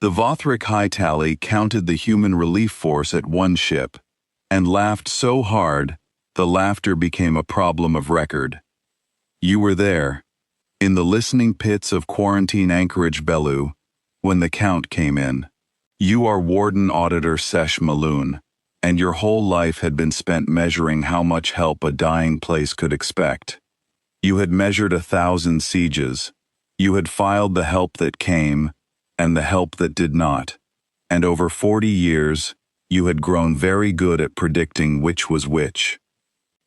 The Vothric High Tally counted the human relief force at one ship, and laughed so hard, the laughter became a problem of record. You were there, in the listening pits of quarantine Anchorage Bellew, when the count came in. You are Warden Auditor Sesh Maloon, and your whole life had been spent measuring how much help a dying place could expect. You had measured 1,000 sieges. You had filed the help that came, and the help that did not. And over 40 years, you had grown very good at predicting which was which.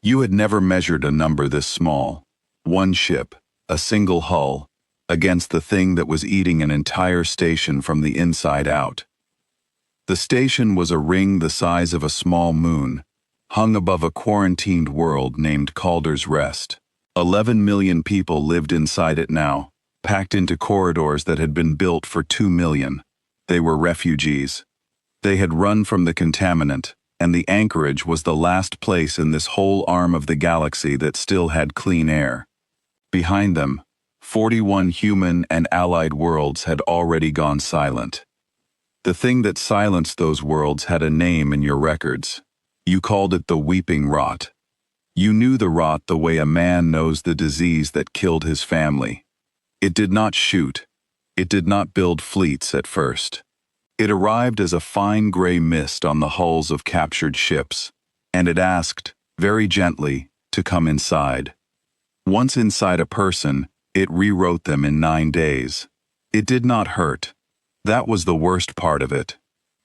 You had never measured a number this small. One ship, a single hull, against the thing that was eating an entire station from the inside out. The station was a ring the size of a small moon, hung above a quarantined world named Calder's Rest. 11 million people lived inside it now, packed into corridors that had been built for 2 million. They were refugees. They had run from the contaminant, and the Anchorage was the last place in this whole arm of the galaxy that still had clean air. Behind them, 41 human and allied worlds had already gone silent. The thing that silenced those worlds had a name in your records. You called it the Weeping Rot. You knew the rot the way a man knows the disease that killed his family. It did not shoot. It did not build fleets at first. It arrived as a fine gray mist on the hulls of captured ships, and it asked, very gently, to come inside. Once inside a person, it rewrote them in 9 days. It did not hurt. That was the worst part of it.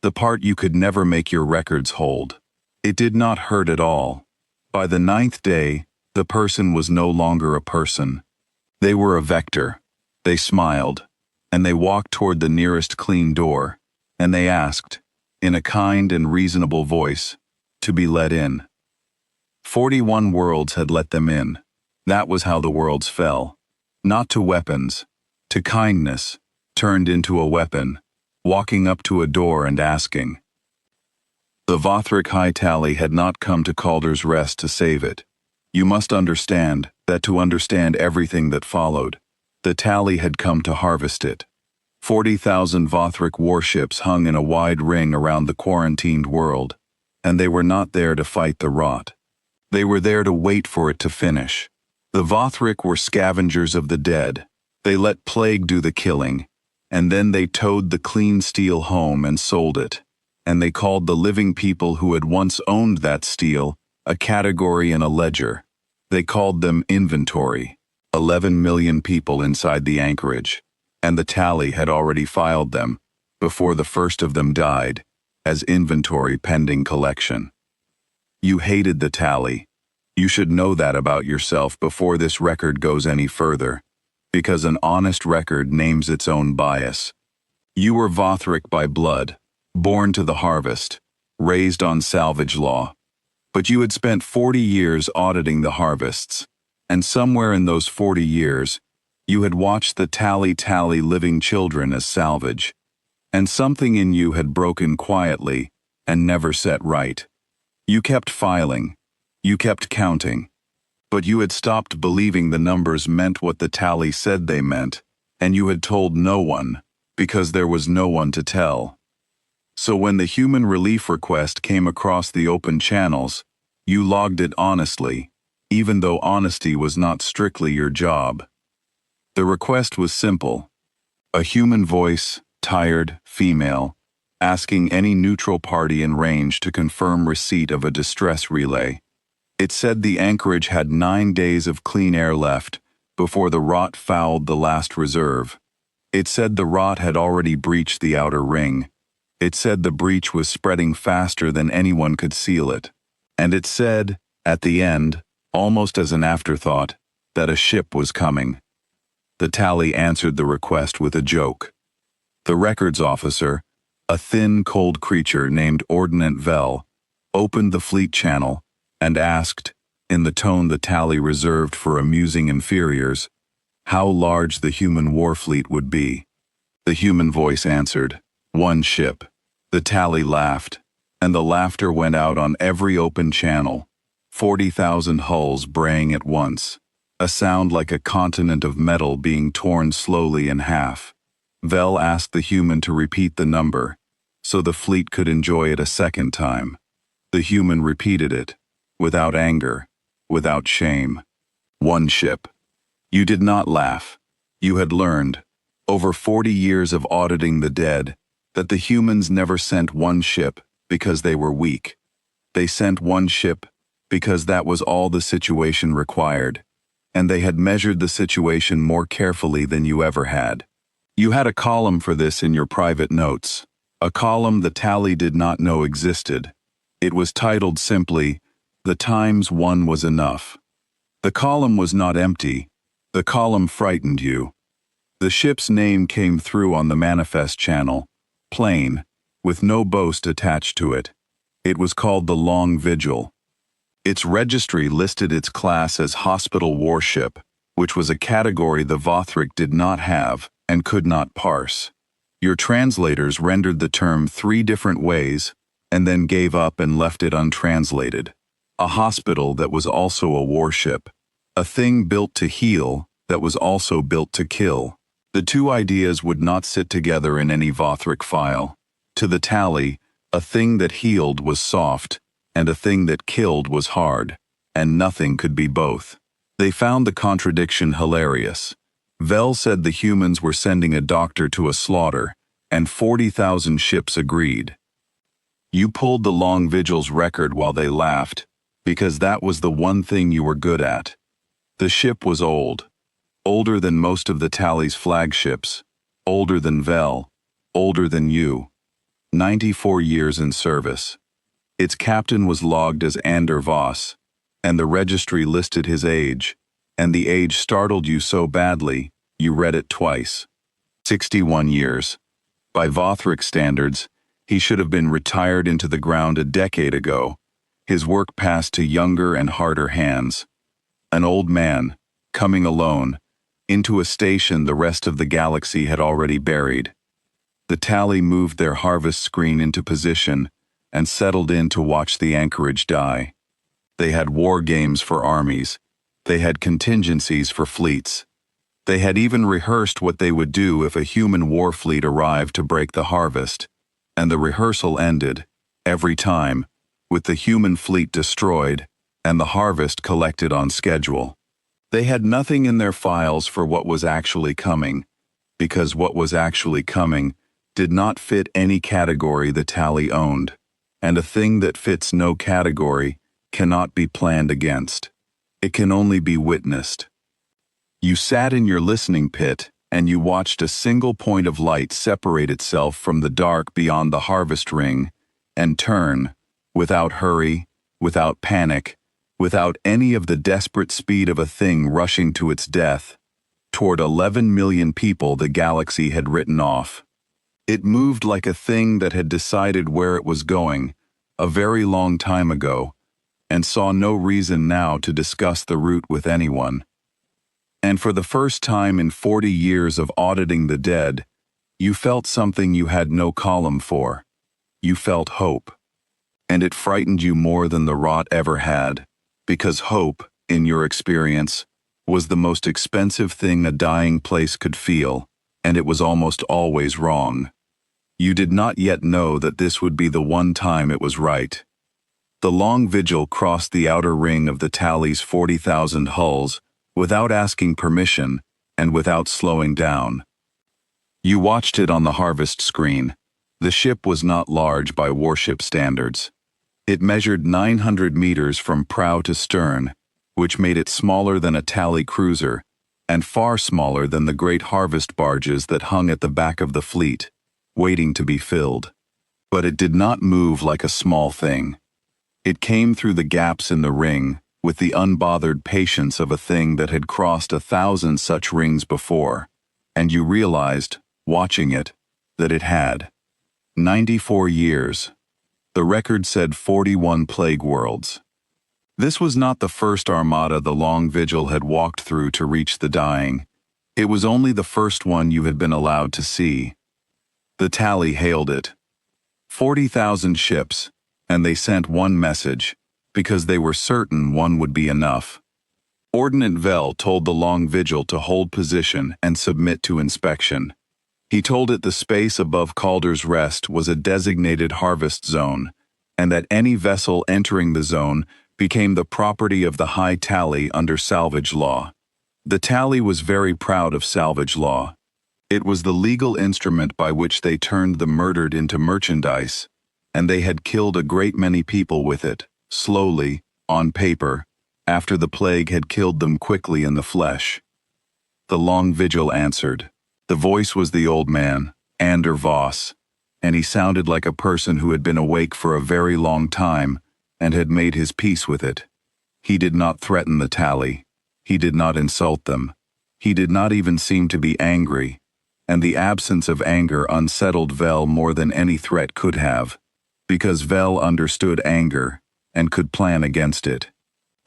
The part you could never make your records hold. It did not hurt at all. By the 9th day, the person was no longer a person. They were a vector. They smiled, and they walked toward the nearest clean door, and they asked, in a kind and reasonable voice, to be let in. 41 worlds had let them in. That was how the worlds fell. Not to weapons, to kindness, turned into a weapon, walking up to a door and asking. The Vothric High Tally had not come to Calder's Rest to save it. You must understand that to understand everything that followed, the tally had come to harvest it. 40,000 Vothric warships hung in a wide ring around the quarantined world, and they were not there to fight the rot. They were there to wait for it to finish. The Vothric were scavengers of the dead. They let plague do the killing, and then they towed the clean steel home and sold it, and they called the living people who had once owned that steel a category in a ledger. They called them inventory. 11 million people inside the Anchorage, and the tally had already filed them, before the first of them died, as inventory pending collection. You hated the tally. You should know that about yourself before this record goes any further, because an honest record names its own bias. You were Vothric by blood, born to the harvest, raised on salvage law. But you had spent 40 years auditing the harvests, and somewhere in those 40 years, you had watched the tally living children as salvage, and something in you had broken quietly and never set right. You kept filing, you kept counting, but you had stopped believing the numbers meant what the tally said they meant, and you had told no one, because there was no one to tell. So when the human relief request came across the open channels, you logged it honestly, even though honesty was not strictly your job. The request was simple. A human voice, tired, female, asking any neutral party in range to confirm receipt of a distress relay. It said the Anchorage had 9 days of clean air left before the rot fouled the last reserve. It said the rot had already breached the outer ring. It said the breach was spreading faster than anyone could seal it. And it said, at the end, almost as an afterthought, that a ship was coming. The tally answered the request with a joke. The records officer, a thin, cold creature named Ordnant Vel, opened the fleet channel and asked, in the tone the tally reserved for amusing inferiors, how large the human war fleet would be. The human voice answered, 1 ship. The tally laughed, and the laughter went out on every open channel, 40,000 hulls braying at once, a sound like a continent of metal being torn slowly in half. Vel asked the human to repeat the number, so the fleet could enjoy it a second time. The human repeated it, without anger, without shame. One ship. You did not laugh. You had learned, over 40 years of auditing the dead, that the humans never sent one ship because they were weak. They sent one ship because that was all the situation required, and they had measured the situation more carefully than you ever had. You had a column for this in your private notes, a column the tally did not know existed. It was titled simply, "The times one was enough." The column was not empty. The column frightened you. The ship's name came through on the manifest channel, plain, with no boast attached to it. It was called the Long Vigil. Its registry listed its class as Hospital Warship, which was a category the Vothric did not have and could not parse. Your translators rendered the term 3 different ways and then gave up and left it untranslated. A hospital that was also a warship. A thing built to heal that was also built to kill. The two ideas would not sit together in any Vothric file. To the tally, a thing that healed was soft, and a thing that killed was hard, and nothing could be both. They found the contradiction hilarious. Vel said the humans were sending a doctor to a slaughter, and 40,000 ships agreed. You pulled the Long Vigil's record while they laughed, because that was the one thing you were good at. The ship was old. Older than most of the tally's flagships, older than Vel, older than you. 94 years in service. Its captain was logged as Ander Voss, and the registry listed his age, and the age startled you so badly, you read it twice. 61 years. By Vothric standards, he should have been retired into the ground a decade ago, his work passed to younger and harder hands. An old man, coming alone, into a station the rest of the galaxy had already buried. The tally moved their harvest screen into position and settled in to watch the anchorage die. They had war games for armies. They had contingencies for fleets. They had even rehearsed what they would do if a human war fleet arrived to break the harvest, and the rehearsal ended, every time, with the human fleet destroyed and the harvest collected on schedule. They had nothing in their files for what was actually coming, because what was actually coming did not fit any category the tally owned, and a thing that fits no category cannot be planned against. It can only be witnessed. You sat in your listening pit, and you watched a single point of light separate itself from the dark beyond the harvest ring, and turn, without hurry, without panic, without any of the desperate speed of a thing rushing to its death, toward 11 million people the galaxy had written off. It moved like a thing that had decided where it was going, a very long time ago, and saw no reason now to discuss the route with anyone. And for the first time in 40 years of auditing the dead, you felt something you had no column for. You felt hope. And it frightened you more than the rot ever had, because hope, in your experience, was the most expensive thing a dying place could feel, and it was almost always wrong. You did not yet know that this would be the one time it was right. The Long Vigil crossed the outer ring of the tally's 40,000 hulls without asking permission and without slowing down. You watched it on the harvest screen. The ship was not large by warship standards. It measured 900 meters from prow to stern, which made it smaller than a tally cruiser, and far smaller than the great harvest barges that hung at the back of the fleet, waiting to be filled. But it did not move like a small thing. It came through the gaps in the ring with the unbothered patience of a thing that had crossed 1,000 such rings before, and you realized, watching it, that it had. 94 years. The record said 41 plague worlds. This was not the first armada the Long Vigil had walked through to reach the dying. It was only the first one you had been allowed to see. The tally hailed it. 40,000 ships, and they sent one message, because they were certain one would be enough. Ordnance Vel told the Long Vigil to hold position and submit to inspection. He told it the space above Calder's Rest was a designated harvest zone, and that any vessel entering the zone became the property of the High Tally under salvage law. The Tally was very proud of salvage law. It was the legal instrument by which they turned the murdered into merchandise, and they had killed a great many people with it, slowly, on paper, after the plague had killed them quickly in the flesh. The long vigil answered. The voice was the old man, Ander Voss, and he sounded like a person who had been awake for a very long time and had made his peace with it. He did not threaten the Tally. He did not insult them. He did not even seem to be angry, and the absence of anger unsettled Vel more than any threat could have, because Vel understood anger and could plan against it.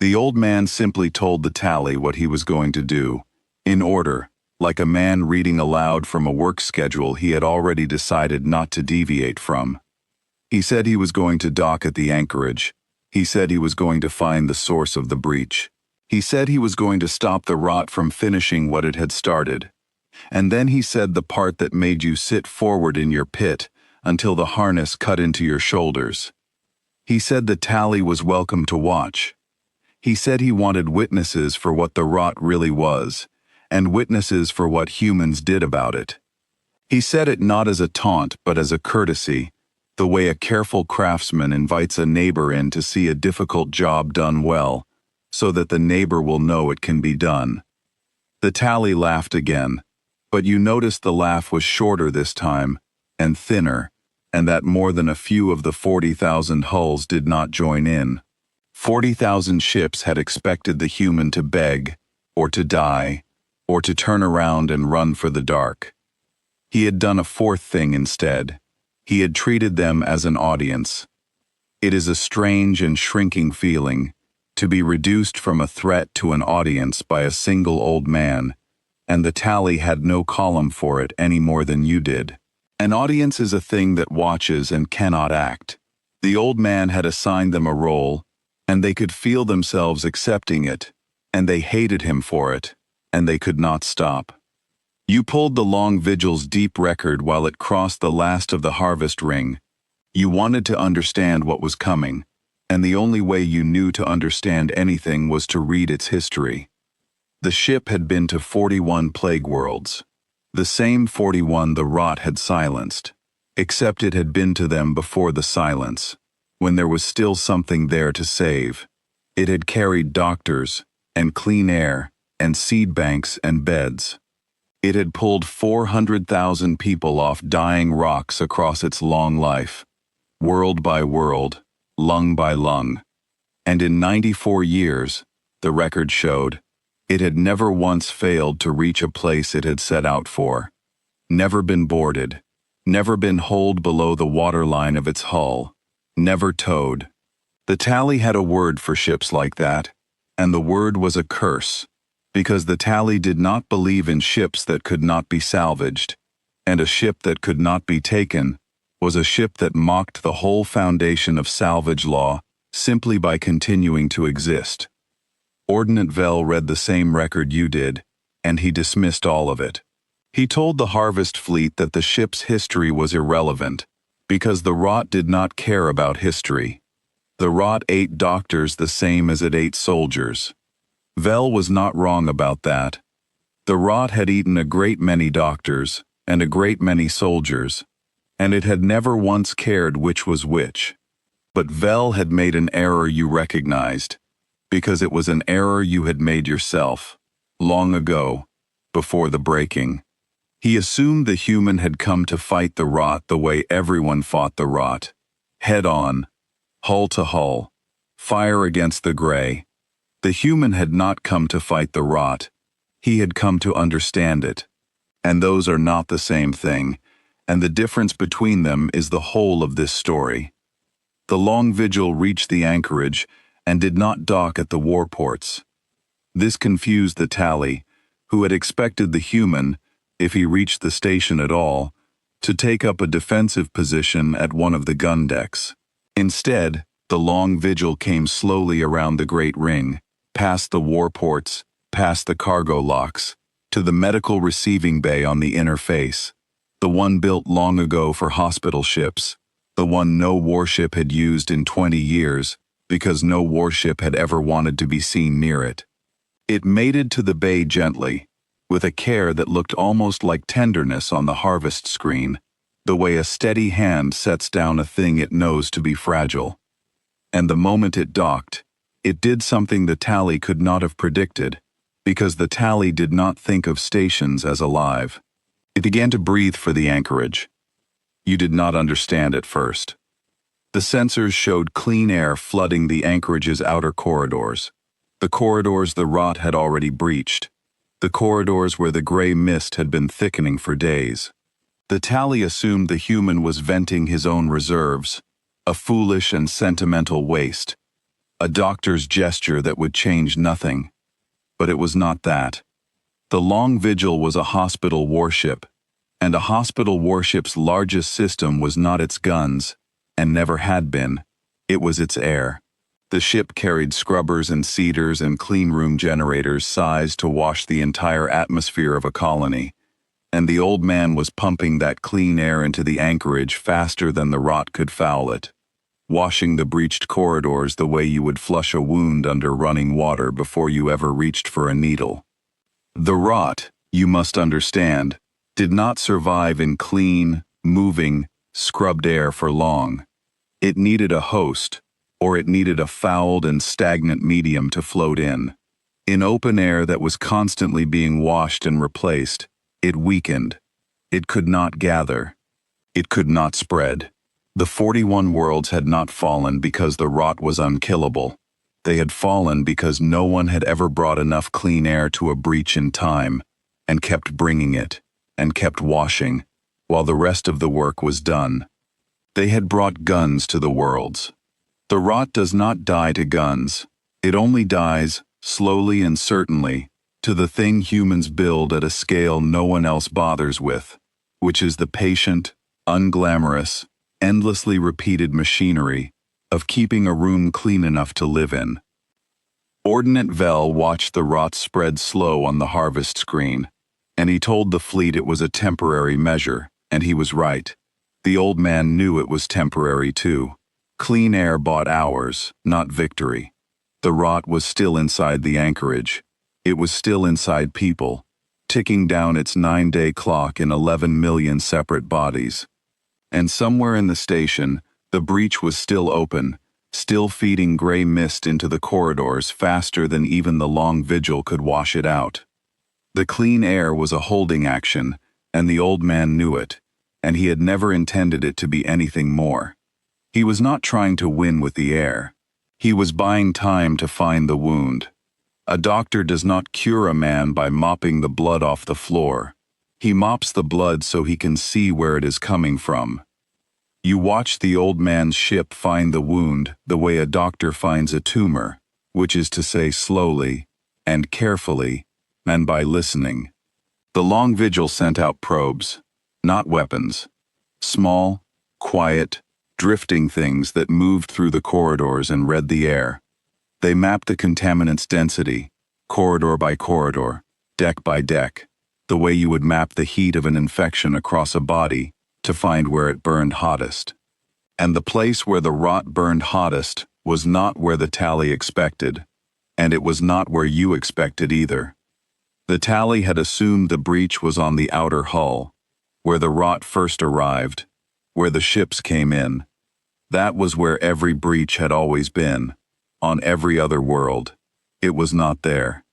The old man simply told the Tally what he was going to do, in order, like a man reading aloud from a work schedule he had already decided not to deviate from. He said he was going to dock at the anchorage. He said he was going to find the source of the breach. He said he was going to stop the rot from finishing what it had started. And then he said the part that made you sit forward in your pit until the harness cut into your shoulders. He said the Tally was welcome to watch. He said he wanted witnesses for what the rot really was, and witnesses for what humans did about it. He said it not as a taunt but as a courtesy, the way a careful craftsman invites a neighbor in to see a difficult job done well, so that the neighbor will know it can be done. The Tally laughed again, but you noticed the laugh was shorter this time, and thinner, and that more than a few of the 40,000 hulls did not join in. 40,000 ships had expected the human to beg, or to die, or to turn around and run for the dark. He had done a fourth thing instead. He had treated them as an audience. It is a strange and shrinking feeling, to be reduced from a threat to an audience by a single old man, and the Tally had no column for it any more than you did. An audience is a thing that watches and cannot act. The old man had assigned them a role, and they could feel themselves accepting it, and they hated him for it, and they could not stop. You pulled the long vigil's deep record while it crossed the last of the harvest ring. You wanted to understand what was coming, and the only way you knew to understand anything was to read its history. The ship had been to 41 plague worlds, the same 41 the rot had silenced, except it had been to them before the silence, when there was still something there to save. It had carried doctors, and clean air, and seed banks and beds. It had pulled 400,000 people off dying rocks across its long life, world by world, lung by lung. And in 94 years, the record showed, it had never once failed to reach a place it had set out for, never been boarded, never been holed below the waterline of its hull, never towed. The Tally had a word for ships like that, and the word was a curse, because the Tally did not believe in ships that could not be salvaged, and a ship that could not be taken was a ship that mocked the whole foundation of salvage law simply by continuing to exist. Ordnance Vel read the same record you did, and he dismissed all of it. He told the Harvest Fleet that the ship's history was irrelevant, because the rot did not care about history. The rot ate doctors the same as it ate soldiers. Vel was not wrong about that. The rot had eaten a great many doctors and a great many soldiers, and it had never once cared which was which. But Vel had made an error you recognized, because it was an error you had made yourself, long ago, before the breaking. He assumed the human had come to fight the rot the way everyone fought the rot, head on, hull to hull, fire against the gray. The human had not come to fight the rot, he had come to understand it. And those are not the same thing, and the difference between them is the whole of this story. The long vigil reached the anchorage and did not dock at the warports. This confused the Tally, who had expected the human, if he reached the station at all, to take up a defensive position at one of the gun decks. Instead, the long vigil came slowly around the great ring, past the warports, past the cargo locks, to the medical receiving bay on the inner face. The one built long ago for hospital ships. The one no warship had used in 20 years, because no warship had ever wanted to be seen near it. It mated to the bay gently, with a care that looked almost like tenderness on the harvest screen, the way a steady hand sets down a thing it knows to be fragile. And the moment it docked, it did something the Tally could not have predicted, because the Tally did not think of stations as alive. It began to breathe for the anchorage. You did not understand at first. The sensors showed clean air flooding the anchorage's outer corridors. The corridors the rot had already breached. The corridors where the gray mist had been thickening for days. The Tally assumed the human was venting his own reserves, a foolish and sentimental waste, a doctor's gesture that would change nothing. But it was not that. The Long Vigil was a hospital warship, and a hospital warship's largest system was not its guns, and never had been. It was its air. The ship carried scrubbers and seeders and cleanroom generators sized to wash the entire atmosphere of a colony, and the old man was pumping that clean air into the anchorage faster than the rot could foul it, washing the breached corridors the way you would flush a wound under running water before you ever reached for a needle. The rot, you must understand, did not survive in clean, moving, scrubbed air for long. It needed a host, or it needed a fouled and stagnant medium to float in. In open air that was constantly being washed and replaced, it weakened. It could not gather. It could not spread. The 41 worlds had not fallen because the rot was unkillable. They had fallen because no one had ever brought enough clean air to a breach in time, and kept bringing it, and kept washing, while the rest of the work was done. They had brought guns to the worlds. The rot does not die to guns. It only dies, slowly and certainly, to the thing humans build at a scale no one else bothers with, which is the patient, unglamorous, endlessly repeated machinery of keeping a room clean enough to live in. Ordnance Vel watched the rot spread slow on the harvest screen, and he told the fleet it was a temporary measure, and he was right. The old man knew it was temporary too. Clean air bought hours, not victory. The rot was still inside the anchorage. It was still inside people, ticking down its 9-day clock in 11 million separate bodies. And somewhere in the station, the breach was still open, still feeding gray mist into the corridors faster than even the Long Vigil could wash it out. The clean air was a holding action, and the old man knew it, and he had never intended it to be anything more. He was not trying to win with the air. He was buying time to find the wound. A doctor does not cure a man by mopping the blood off the floor. He mops the blood so he can see where it is coming from. You watch the old man's ship find the wound the way a doctor finds a tumor, which is to say slowly, and carefully, and by listening. The Long Vigil sent out probes, not weapons. Small, quiet, drifting things that moved through the corridors and read the air. They mapped the contaminant's density, corridor by corridor, deck by deck, the way you would map the heat of an infection across a body to find where it burned hottest. And the place where the rot burned hottest was not where the Tally expected, and it was not where you expected either. The Tally had assumed the breach was on the outer hull, where the rot first arrived, where the ships came in. That was where every breach had always been, on every other world. It was not there.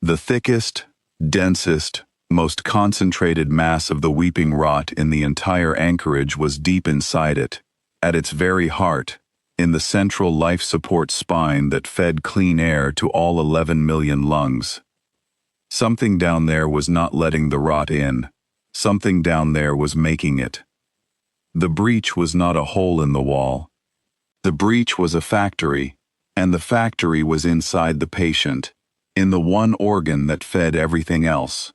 The thickest, densest, most concentrated mass of the weeping rot in the entire anchorage was deep inside it, at its very heart, in the central life support spine that fed clean air to all 11 million lungs. Something down there was not letting the rot in. Something down there was making it. The breach was not a hole in the wall. The breach was a factory, and the factory was inside the patient, in the one organ that fed everything else.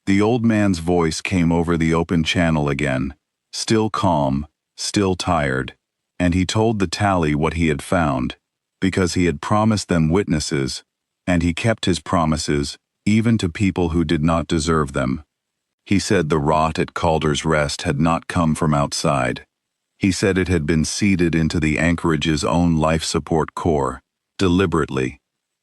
The old man's voice came over the open channel again, still calm, still tired, and he told the Tally what he had found, because he had promised them witnesses, and he kept his promises, even to people who did not deserve them. He said the rot at Calder's Rest had not come from outside. He said it had been seeded into the anchorage's own life support core, deliberately,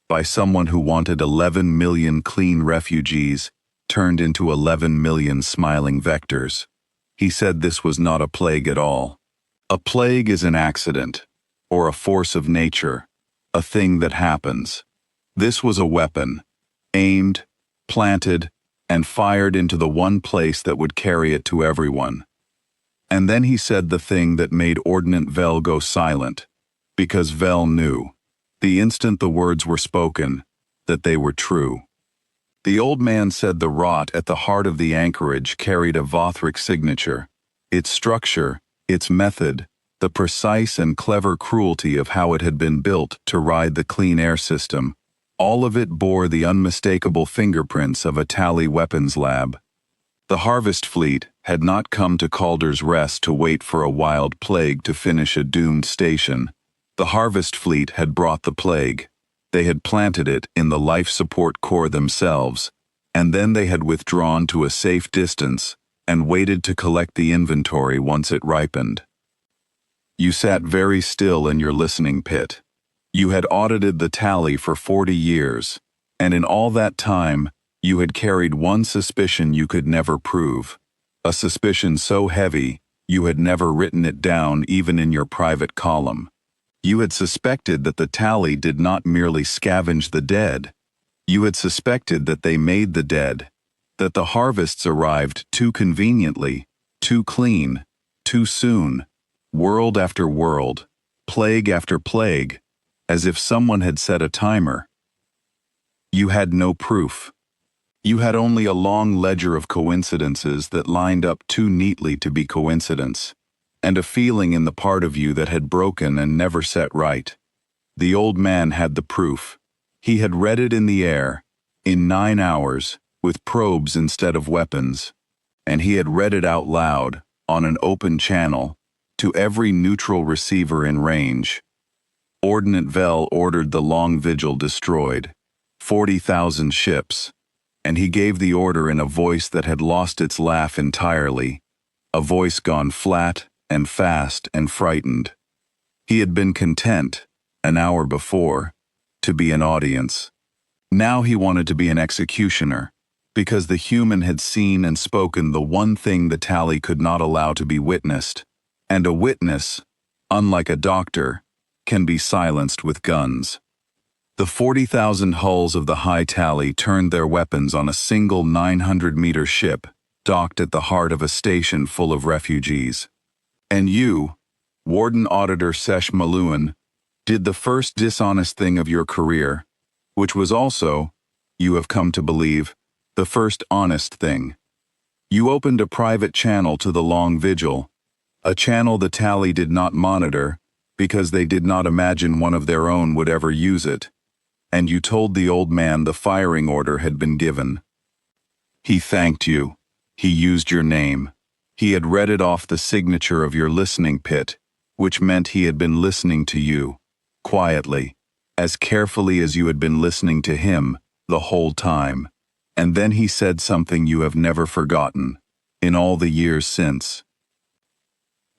by someone who wanted 11 million clean refugees turned into 11 million smiling vectors. He said this was not a plague at all. A plague is an accident, or a force of nature, a thing that happens. This was a weapon, aimed, planted, and fired into the one place that would carry it to everyone. And then he said the thing that made Ordnant Vel go silent, because Vel knew, the instant the words were spoken, that they were true. The old man said the rot at the heart of the anchorage carried a Vothric signature, its structure, its method, the precise and clever cruelty of how it had been built to ride the clean air system. All of it bore the unmistakable fingerprints of a Tally weapons lab. The harvest fleet had not come to Calder's Rest to wait for a wild plague to finish a doomed station. The harvest fleet had brought the plague. They had planted it in the life support core themselves, and then they had withdrawn to a safe distance and waited to collect the inventory once it ripened. You sat very still in your listening pit. You had audited the Tally for 40 years, and in all that time, you had carried one suspicion you could never prove, a suspicion so heavy you had never written it down even in your private column. You had suspected that the Tally did not merely scavenge the dead. You had suspected that they made the dead, that the harvests arrived too conveniently, too clean, too soon, world after world, plague after plague, as if someone had set a timer. You had no proof. You had only a long ledger of coincidences that lined up too neatly to be coincidence, and a feeling in the part of you that had broken and never set right. The old man had the proof. He had read it in the air, in 9 hours, with probes instead of weapons, and he had read it out loud, on an open channel, to every neutral receiver in range. Ordnant Vel ordered the long vigil destroyed, 40,000 ships, and he gave the order in a voice that had lost its laugh entirely, a voice gone flat and fast and frightened. He had been content, an hour before, to be an audience. Now he wanted to be an executioner, because the human had seen and spoken the one thing the Tally could not allow to be witnessed, and a witness, unlike a doctor, can be silenced with guns. The 40,000 hulls of the High Tally turned their weapons on a single 900-meter ship docked at the heart of a station full of refugees. And you, Warden Auditor Sesh Maluan, did the first dishonest thing of your career, which was also, you have come to believe, the first honest thing. You opened a private channel to the long vigil, a channel the Tally did not monitor because they did not imagine one of their own would ever use it, and you told the old man the firing order had been given. He thanked you. He used your name. He had read it off the signature of your listening pit, which meant he had been listening to you, quietly, as carefully as you had been listening to him the whole time. And then he said something you have never forgotten, in all the years since.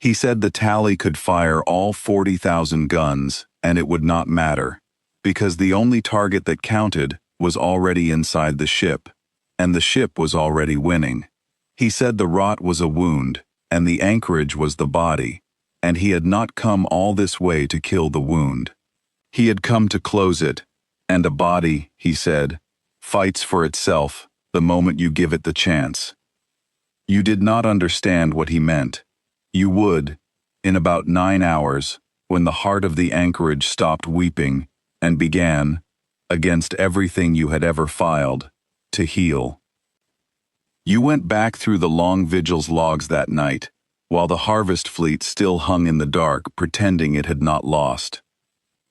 He said the Tally could fire all 40,000 guns, and it would not matter, because the only target that counted was already inside the ship, and the ship was already winning. He said the rot was a wound, and the anchorage was the body, and he had not come all this way to kill the wound. He had come to close it, and a body, he said, fights for itself the moment you give it the chance. You did not understand what he meant. You would, in about 9 hours, when the heart of the anchorage stopped weeping and began, against everything you had ever filed, to heal. You went back through the long vigil's logs that night, while the harvest fleet still hung in the dark, pretending it had not lost.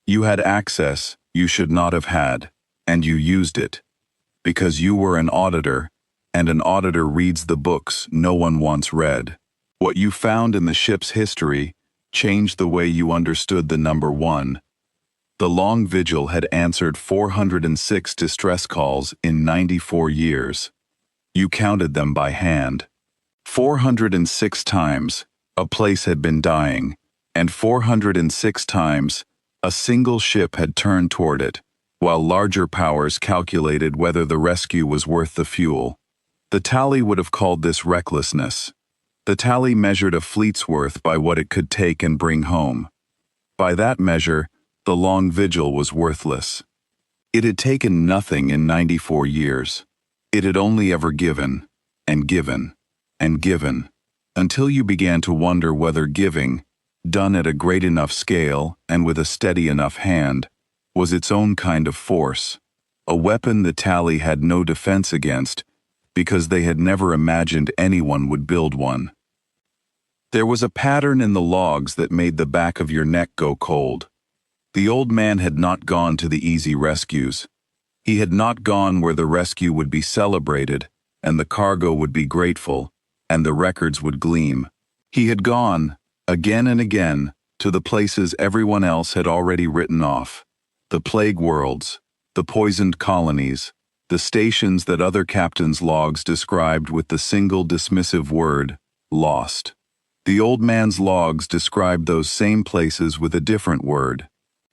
You had access you should not have had, and you used it, because you were an auditor, and an auditor reads the books no one once read. What you found in the ship's history changed the way you understood the number 1. The long vigil had answered 406 distress calls in 94 years. You counted them by hand. 406 times, a place had been dying, and 406 times, a single ship had turned toward it, while larger powers calculated whether the rescue was worth the fuel. The tally would have called this recklessness. The tally measured a fleet's worth by what it could take and bring home. By that measure, the long vigil was worthless. It had taken nothing in 94 years. It had only ever given, and given, and given, until you began to wonder whether giving, done at a great enough scale and with a steady enough hand, was its own kind of force, a weapon the tally had no defense against, because they had never imagined anyone would build one. There was a pattern in the logs that made the back of your neck go cold. The old man had not gone to the easy rescues. He had not gone where the rescue would be celebrated, and the cargo would be grateful, and the records would gleam. He had gone, again and again, to the places everyone else had already written off. The plague worlds, the poisoned colonies, the stations that other captains' logs described with the single dismissive word, lost. The old man's logs described those same places with a different word.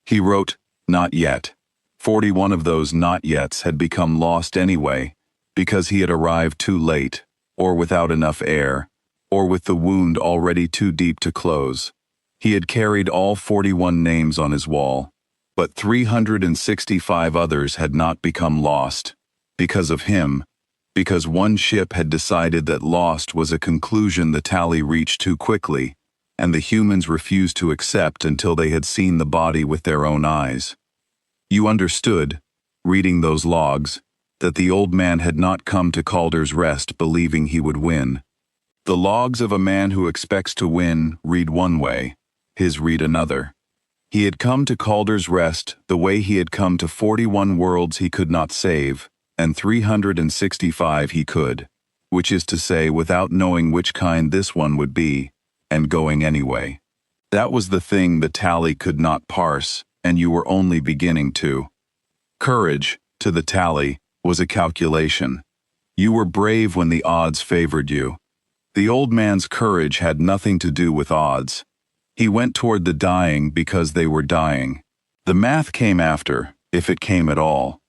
He wrote, not yet. 41 of those not yets had become lost anyway, because he had arrived too late, or without enough air, or with the wound already too deep to close. He had carried all 41 names on his wall, but 365 others had not become lost, because of him, because one ship had decided that lost was a conclusion the tally reached too quickly, and the humans refused to accept until they had seen the body with their own eyes. You understood, reading those logs, that the old man had not come to Calder's Rest believing he would win. The logs of a man who expects to win read one way, his read another. He had come to Calder's Rest the way he had come to 41 worlds he could not save, and 365 he could, which is to say without knowing which kind this one would be, and going anyway. That was the thing the tally could not parse, and you were only beginning to. Courage, to the tally, was a calculation. You were brave when the odds favored you. The old man's courage had nothing to do with odds. He went toward the dying because they were dying. The math came after, if it came at all.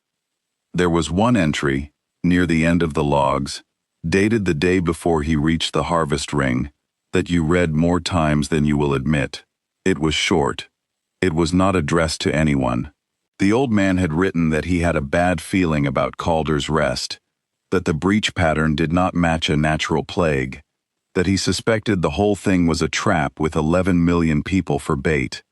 There was one entry, near the end of the logs, dated the day before he reached the harvest ring, that you read more times than you will admit. It was short. It was not addressed to anyone. The old man had written that he had a bad feeling about Calder's Rest, that the breach pattern did not match a natural plague, that he suspected the whole thing was a trap with 11 million people for bait.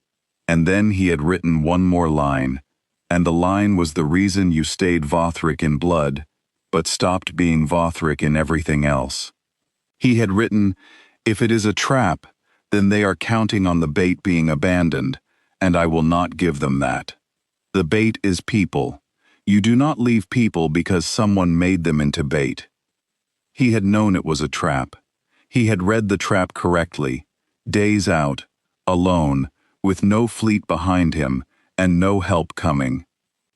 And then he had written one more line, and the line was the reason you stayed Vothric in blood, but stopped being Vothric in everything else. He had written, if it is a trap, then they are counting on the bait being abandoned, and I will not give them that. The bait is people. You do not leave people because someone made them into bait. He had known it was a trap. He had read the trap correctly, days out, alone, with no fleet behind him, and no help coming.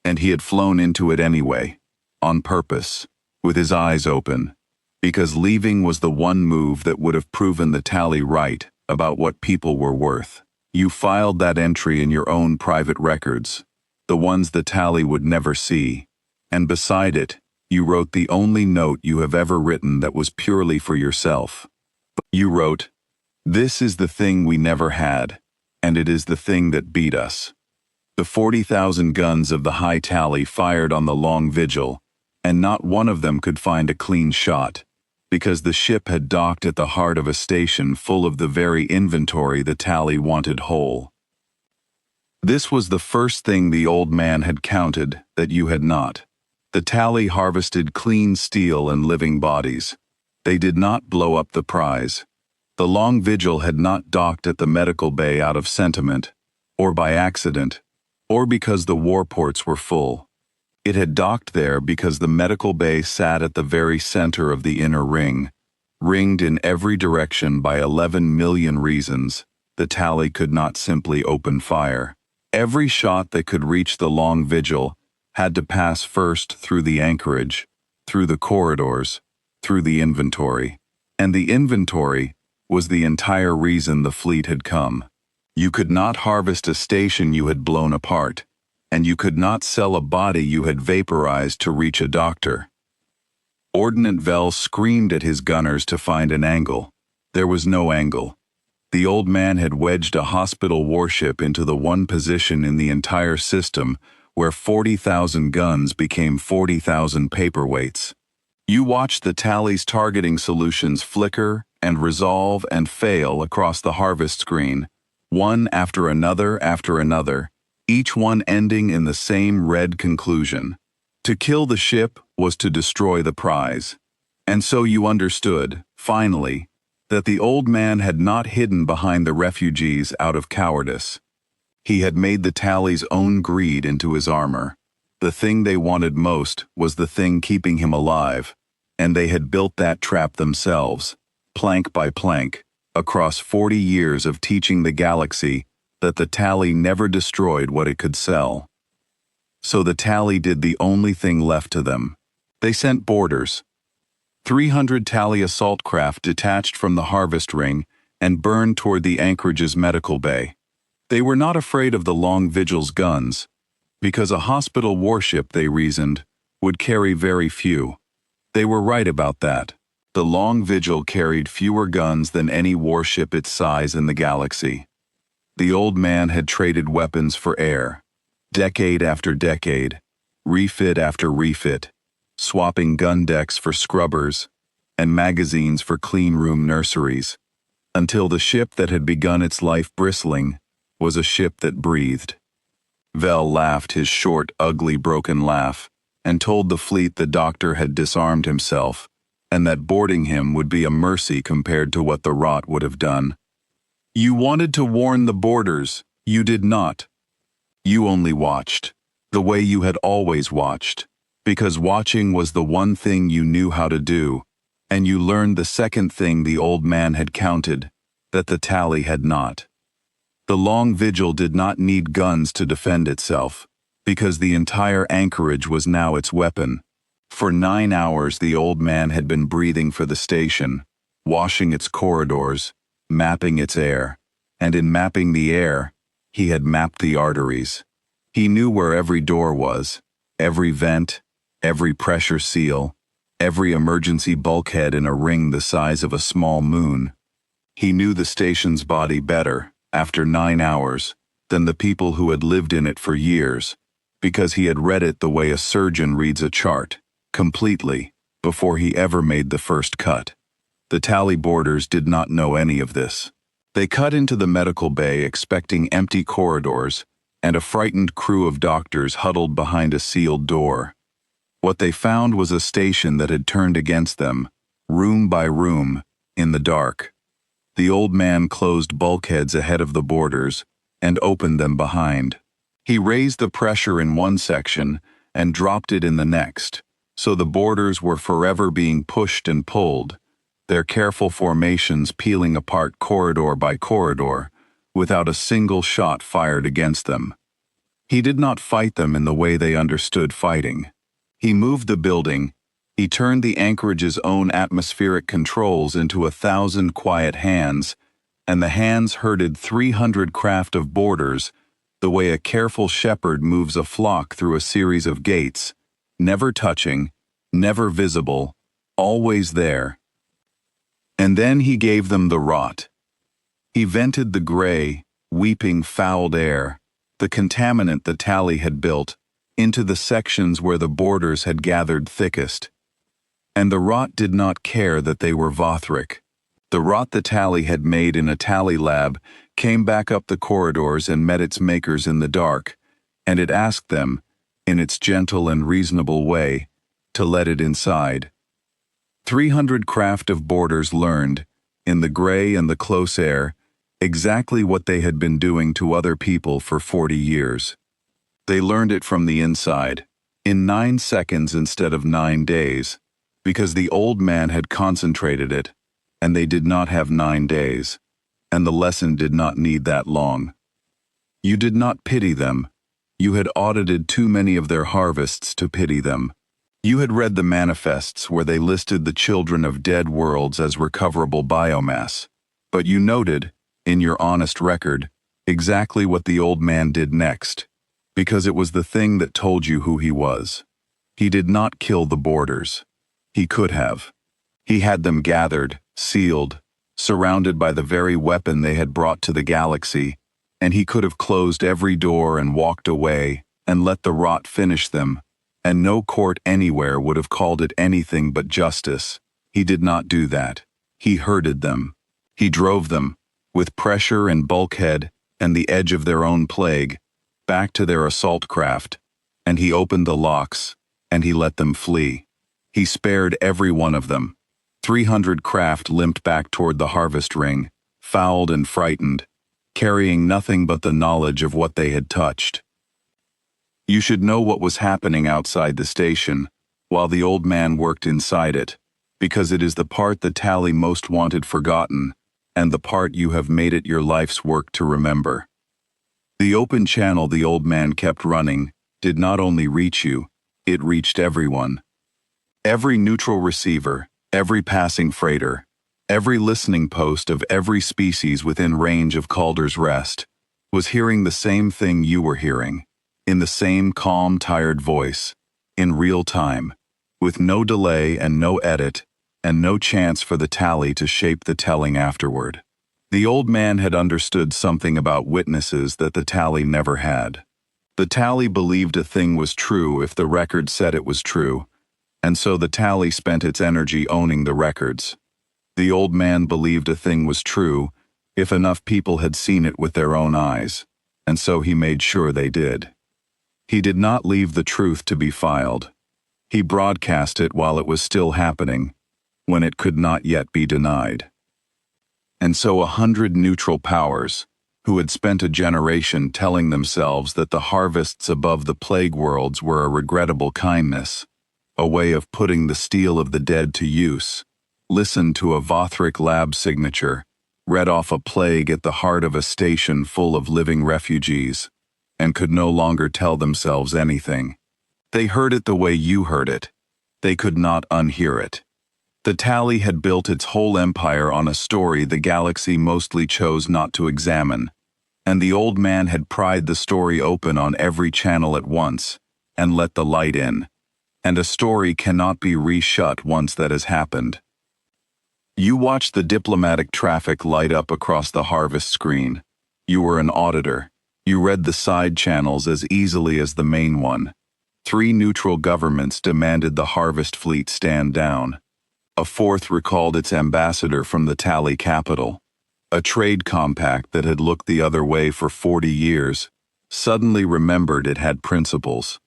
And he had flown into it anyway, on purpose, with his eyes open, because leaving was the one move that would have proven the tally right about what people were worth. You filed that entry in your own private records, the ones the tally would never see, and beside it, you wrote the only note you have ever written that was purely for yourself. You wrote, this is the thing we never had, and it is the thing that beat us. The 40,000 guns of the high tally fired on the long vigil, and not one of them could find a clean shot, because the ship had docked at the heart of a station full of the very inventory the tally wanted whole. This was the first thing the old man had counted that you had not. The tally harvested clean steel and living bodies. They did not blow up the prize. The long vigil had not docked at the medical bay out of sentiment, or by accident, or because the warports were full. It had docked there because the medical bay sat at the very center of the inner ring, ringed in every direction by 11 million reasons. The tally could not simply open fire. Every shot that could reach the long vigil had to pass first through the anchorage, through the corridors, through the inventory. And the inventory was the entire reason the fleet had come. You could not harvest a station you had blown apart, and you could not sell a body you had vaporized to reach a doctor. Ordnance Vel screamed at his gunners to find an angle. There was no angle. The old man had wedged a hospital warship into the one position in the entire system where 40,000 guns became 40,000 paperweights. You watched the tally's targeting solutions flicker and resolve and fail across the harvest screen, one after another, each one ending in the same red conclusion. To kill the ship was to destroy the prize. And so you understood, finally, that the old man had not hidden behind the refugees out of cowardice. He had made the tally's own greed into his armor. The thing they wanted most was the thing keeping him alive, and they had built that trap themselves, plank by plank, across 40 years of teaching the galaxy that the tally never destroyed what it could sell. So the tally did the only thing left to them. They sent boarders. 300 tally assault craft detached from the harvest ring and burned toward the anchorage's medical bay. They were not afraid of the Long Vigil's guns, because a hospital warship, they reasoned, would carry very few. They were right about that. The Long Vigil carried fewer guns than any warship its size in the galaxy. The old man had traded weapons for air, decade after decade, refit after refit, swapping gun decks for scrubbers and magazines for clean room nurseries, until the ship that had begun its life bristling was a ship that breathed. Vel laughed his short, ugly, broken laugh and told the fleet the doctor had disarmed himself and that boarding him would be a mercy compared to what the rot would have done. You wanted to warn the boarders. You did not. You only watched, the way you had always watched, because watching was the one thing you knew how to do, and you learned the second thing the old man had counted, that the tally had not. The Long Vigil did not need guns to defend itself, because the entire anchorage was now its weapon. For 9 hours the old man had been breathing for the station, washing its corridors, mapping its air, and in mapping the air, he had mapped the arteries. He knew where every door was, every vent, every pressure seal, every emergency bulkhead in a ring the size of a small moon. He knew the station's body better, after 9 hours, than the people who had lived in it for years, because he had read it the way a surgeon reads a chart, completely, before he ever made the first cut. The tally boarders did not know any of this. They cut into the medical bay expecting empty corridors and a frightened crew of doctors huddled behind a sealed door. What they found was a station that had turned against them, room by room, in the dark. The old man closed bulkheads ahead of the boarders and opened them behind. He raised the pressure in one section and dropped it in the next, so the boarders were forever being pushed and pulled, their careful formations peeling apart corridor by corridor, without a single shot fired against them. He did not fight them in the way they understood fighting. He moved the building. He turned the anchorage's own atmospheric controls into 1,000 quiet hands, and the hands herded 300 craft of boarders the way a careful shepherd moves a flock through a series of gates, never touching, never visible, always there. And then he gave them the rot. He vented the gray, weeping, fouled air, the contaminant the tally had built, into the sections where the boarders had gathered thickest. And the rot did not care that they were Vothric. The rot the tally had made in a tally lab came back up the corridors and met its makers in the dark, and it asked them, in its gentle and reasonable way, to let it inside. 300 craft of boarders learned, in the gray and the close air, exactly what they had been doing to other people for 40 years. They learned it from the inside, in 9 seconds instead of 9 days, because the old man had concentrated it, and they did not have 9 days, and the lesson did not need that long. You did not pity them. You had audited too many of their harvests to pity them. You had read the manifests where they listed the children of dead worlds as recoverable biomass, but you noted, in your honest record, exactly what the old man did next, because it was the thing that told you who he was. He did not kill the boarders. He could have. He had them gathered, sealed, surrounded by the very weapon they had brought to the galaxy, and he could have closed every door and walked away and let the rot finish them, and no court anywhere would have called it anything but justice. He did not do that. He herded them. He drove them, with pressure and bulkhead and the edge of their own plague, back to their assault craft, and he opened the locks, and he let them flee. He spared every one of them. 300 craft limped back toward the harvest ring, fouled and frightened, carrying nothing but the knowledge of what they had touched. You should know what was happening outside the station, while the old man worked inside it, because it is the part the tally most wanted forgotten, and the part you have made it your life's work to remember. The open channel the old man kept running did not only reach you, it reached everyone. Every neutral receiver, every passing freighter, every listening post of every species within range of Calder's Rest was hearing the same thing you were hearing, in the same calm, tired voice, in real time, with no delay and no edit, and no chance for the tally to shape the telling afterward. The old man had understood something about witnesses that the tally never had. The tally believed a thing was true if the record said it was true, and so the tally spent its energy owning the records. The old man believed a thing was true if enough people had seen it with their own eyes, and so he made sure they did. He did not leave the truth to be filed. He broadcast it while it was still happening, when it could not yet be denied. And so 100 neutral powers, who had spent a generation telling themselves that the harvests above the plague worlds were a regrettable kindness, a way of putting the steel of the dead to use, listened to a Vothric lab signature, read off a plague at the heart of a station full of living refugees, and could no longer tell themselves anything. They heard it the way you heard it. They could not unhear it. The tally had built its whole empire on a story the galaxy mostly chose not to examine, and the old man had pried the story open on every channel at once, and let the light in. And a story cannot be reshut once that has happened. You watched the diplomatic traffic light up across the harvest screen. You were an auditor. You read the side channels as easily as the main one. 3 neutral governments demanded the harvest fleet stand down. A 4th recalled its ambassador from the tally capital. A trade compact that had looked the other way for 40 years suddenly remembered it had principles.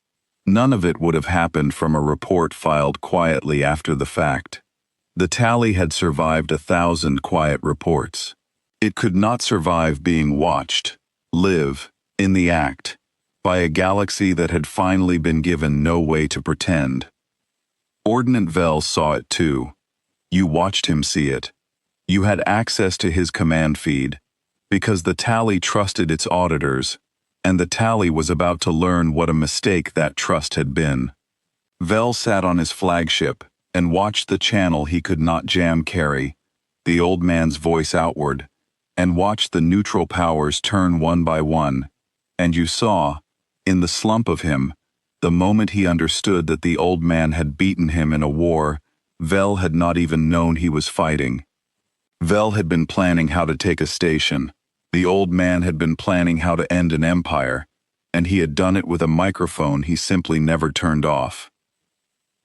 None of it would have happened from a report filed quietly after the fact. The tally had survived 1,000 quiet reports. It could not survive being watched, live, in the act, by a galaxy that had finally been given no way to pretend. Ordnance Vel saw it too. You watched him see it. You had access to his command feed, because the tally trusted its auditors, and the tally was about to learn what a mistake that trust had been. Vel sat on his flagship and watched the channel he could not jam carry, the old man's voice outward, and watched the neutral powers turn one by one, and you saw, in the slump of him, the moment he understood that the old man had beaten him in a war Vel had not even known he was fighting. Vel had been planning how to take a station. The old man had been planning how to end an empire, and he had done it with a microphone he simply never turned off.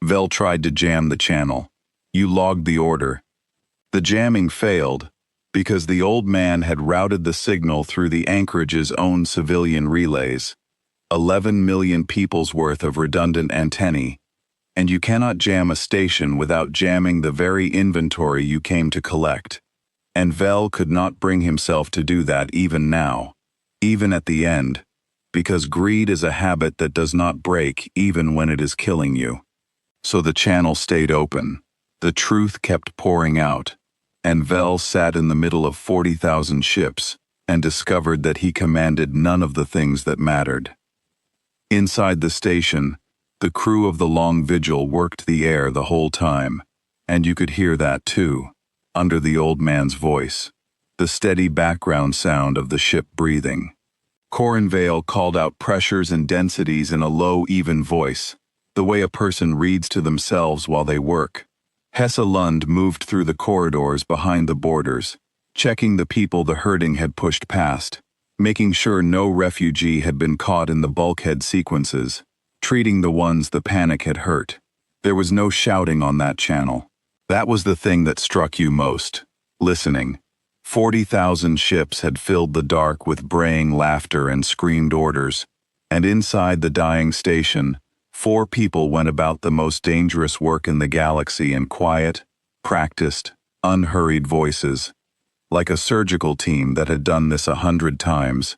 Vel tried to jam the channel. You logged the order. The jamming failed, because the old man had routed the signal through the anchorage's own civilian relays, 11 million people's worth of redundant antennae, and you cannot jam a station without jamming the very inventory you came to collect. And Vel could not bring himself to do that even now, even at the end, because greed is a habit that does not break even when it is killing you. So the channel stayed open. The truth kept pouring out, and Vel sat in the middle of 40,000 ships and discovered that he commanded none of the things that mattered. Inside the station, The crew of the long vigil worked the air the whole time, and you could hear that too, under the old man's voice, the steady background sound of the ship breathing. Corinvale called out pressures and densities in a low, even voice, the way a person reads to themselves while they work. Hesse Lund moved through the corridors behind the borders, checking the people the herding had pushed past, making sure no refugee had been caught in the bulkhead sequences, treating the ones the panic had hurt. There was no shouting on that channel. That was the thing that struck you most. Listening. 40,000 ships had filled the dark with braying laughter and screamed orders, and inside the dying station, 4 people went about the most dangerous work in the galaxy in quiet, practiced, unhurried voices, like a surgical team that had done this 100 times,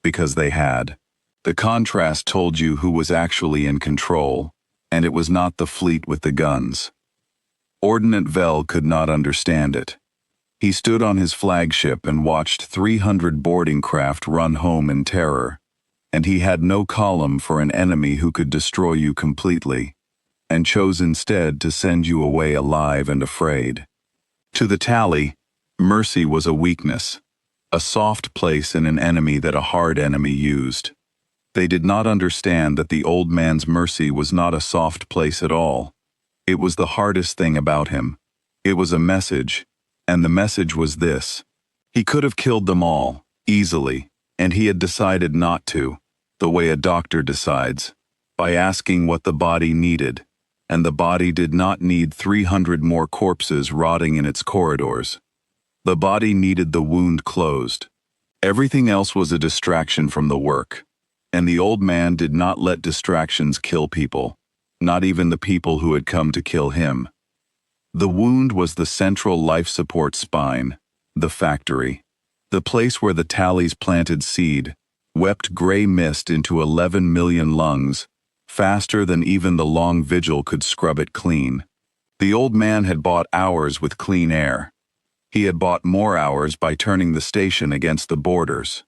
because they had. The contrast told you who was actually in control, and it was not the fleet with the guns. Ordnant Vel could not understand it. He stood on his flagship and watched 300 boarding craft run home in terror, and he had no column for an enemy who could destroy you completely, and chose instead to send you away alive and afraid. To the tally, mercy was a weakness, a soft place in an enemy that a hard enemy used. They did not understand that the old man's mercy was not a soft place at all. It was the hardest thing about him. It was a message, and the message was this. He could have killed them all, easily, and he had decided not to, the way a doctor decides, by asking what the body needed, and the body did not need 300 more corpses rotting in its corridors. The body needed the wound closed. Everything else was a distraction from the work, and the old man did not let distractions kill people, not even the people who had come to kill him. The wound was the central life support spine, the factory, the place where the tallies planted seed, wept gray mist into 11 million lungs, faster than even the long vigil could scrub it clean. The old man had bought hours with clean air. He had bought more hours by turning the station against the borders.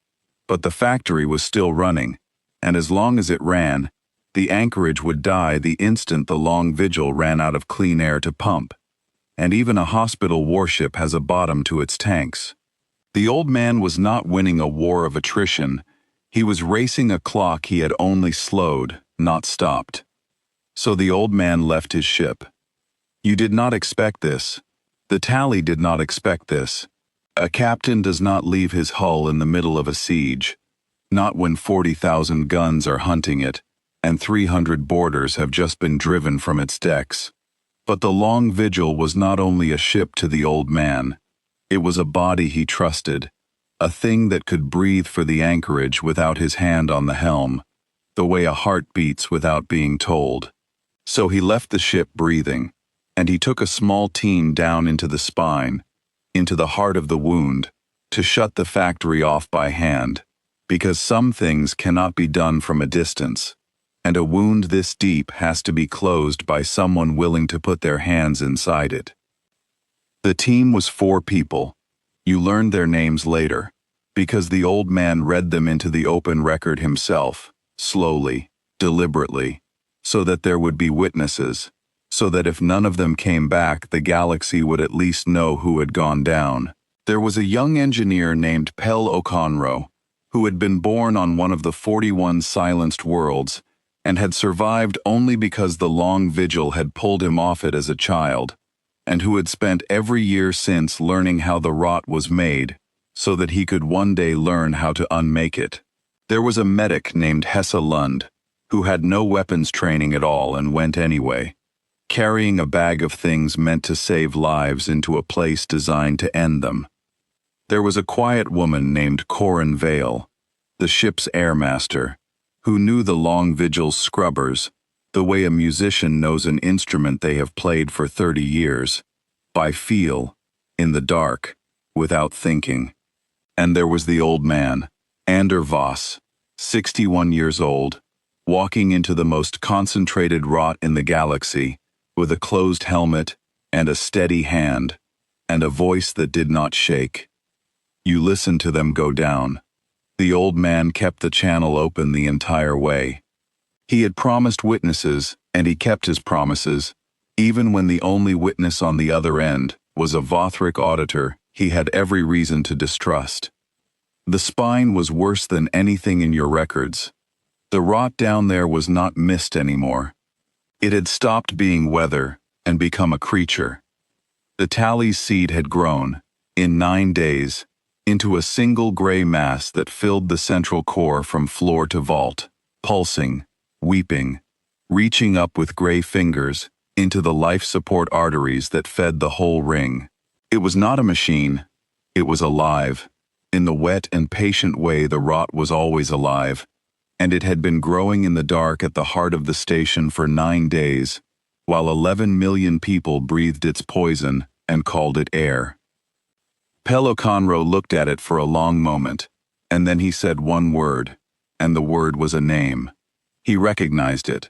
But the factory was still running, and as long as it ran, the anchorage would die the instant the long vigil ran out of clean air to pump. And even a hospital warship has a bottom to its tanks. The old man was not winning a war of attrition. He was racing a clock he had only slowed, not stopped. So the old man left his ship. You did not expect this. The tally did not expect this. A captain does not leave his hull in the middle of a siege, not when 40,000 guns are hunting it, and 300 boarders have just been driven from its decks. But the long vigil was not only a ship to the old man. It was a body he trusted, a thing that could breathe for the anchorage without his hand on the helm, the way a heart beats without being told. So he left the ship breathing, and he took a small team down into the spine, into the heart of the wound, to shut the factory off by hand, because some things cannot be done from a distance, and a wound this deep has to be closed by someone willing to put their hands inside it. The team was 4 people. You learned their names later, because the old man read them into the open record himself, slowly, deliberately, so that there would be witnesses, so that if none of them came back, the galaxy would at least know who had gone down. There was a young engineer named Pell O'Conroe, who had been born on one of the 41 silenced worlds, and had survived only because the long vigil had pulled him off it as a child, and who had spent every year since learning how the rot was made, so that he could one day learn how to unmake it. There was a medic named Hesse Lund, who had no weapons training at all and went anyway, carrying a bag of things meant to save lives into a place designed to end them. There was a quiet woman named Corin Vale, the ship's airmaster, who knew the long vigil's scrubbers, the way a musician knows an instrument they have played for 30 years, by feel, in the dark, without thinking. And there was the old man, Ander Voss, 61 years old, walking into the most concentrated rot in the galaxy, with a closed helmet and a steady hand, and a voice that did not shake. You listened to them go down. The old man kept the channel open the entire way. He had promised witnesses, and he kept his promises, even when the only witness on the other end was a Vothric auditor he had every reason to distrust. The spine was worse than anything in your records. The rot down there was not mist anymore. It had stopped being weather and become a creature. The tally's seed had grown, in 9 days, into a single gray mass that filled the central core from floor to vault, pulsing, weeping, reaching up with gray fingers into the life support arteries that fed the whole ring. It was not a machine, it was alive. In the wet and patient way the rot was always alive, and it had been growing in the dark at the heart of the station for 9 days, while 11 million people breathed its poison and called it air. Peloconro looked at it for a long moment, and then he said one word, and the word was a name. He recognized it.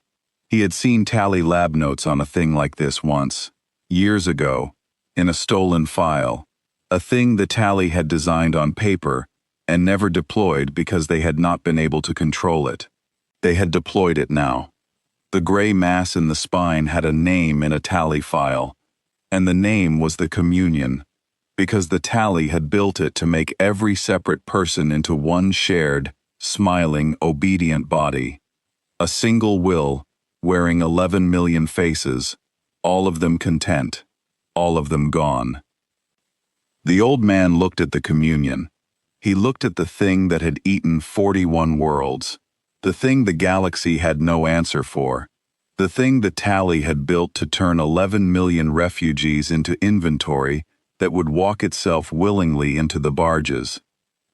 He had seen tally lab notes on a thing like this once, years ago, in a stolen file, a thing the tally had designed on paper and never deployed because they had not been able to control it. They had deployed it now. The gray mass in the spine had a name in a tally file, and the name was the communion, because the tally had built it to make every separate person into one shared, smiling, obedient body. A single will, wearing 11 million faces, all of them content, all of them gone. The old man looked at the communion. He looked at the thing that had eaten 41 worlds, the thing the galaxy had no answer for, the thing the tally had built to turn 11 million refugees into inventory that would walk itself willingly into the barges.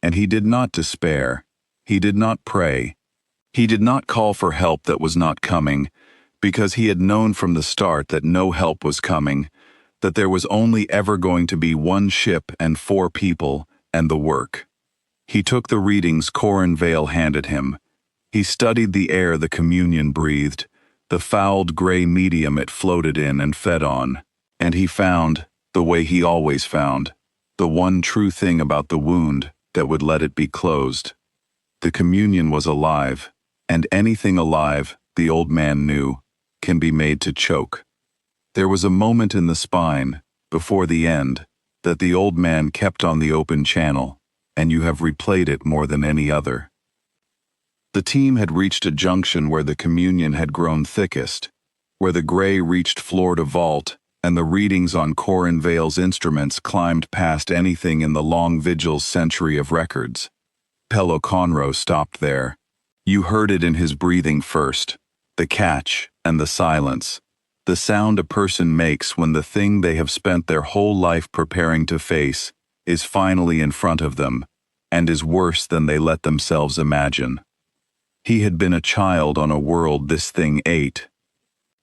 And he did not despair. He did not pray. He did not call for help that was not coming, because he had known from the start that no help was coming, that there was only ever going to be one ship and 4 people, and the work. He took the readings Corin Vale handed him. He studied the air the communion breathed, the fouled gray medium it floated in and fed on, and he found, the way he always found, the one true thing about the wound that would let it be closed. The communion was alive, and anything alive, the old man knew, can be made to choke. There was a moment in the spine, before the end, that the old man kept on the open channel, and you have replayed it more than any other. The team had reached a junction where the communion had grown thickest, where the gray reached floor to vault, and the readings on Corin Vale's instruments climbed past anything in the long vigil's century of records. Peloconro stopped there. You heard it in his breathing first, the catch and the silence, the sound a person makes when the thing they have spent their whole life preparing to face is finally in front of them, and is worse than they let themselves imagine. He had been a child on a world this thing ate.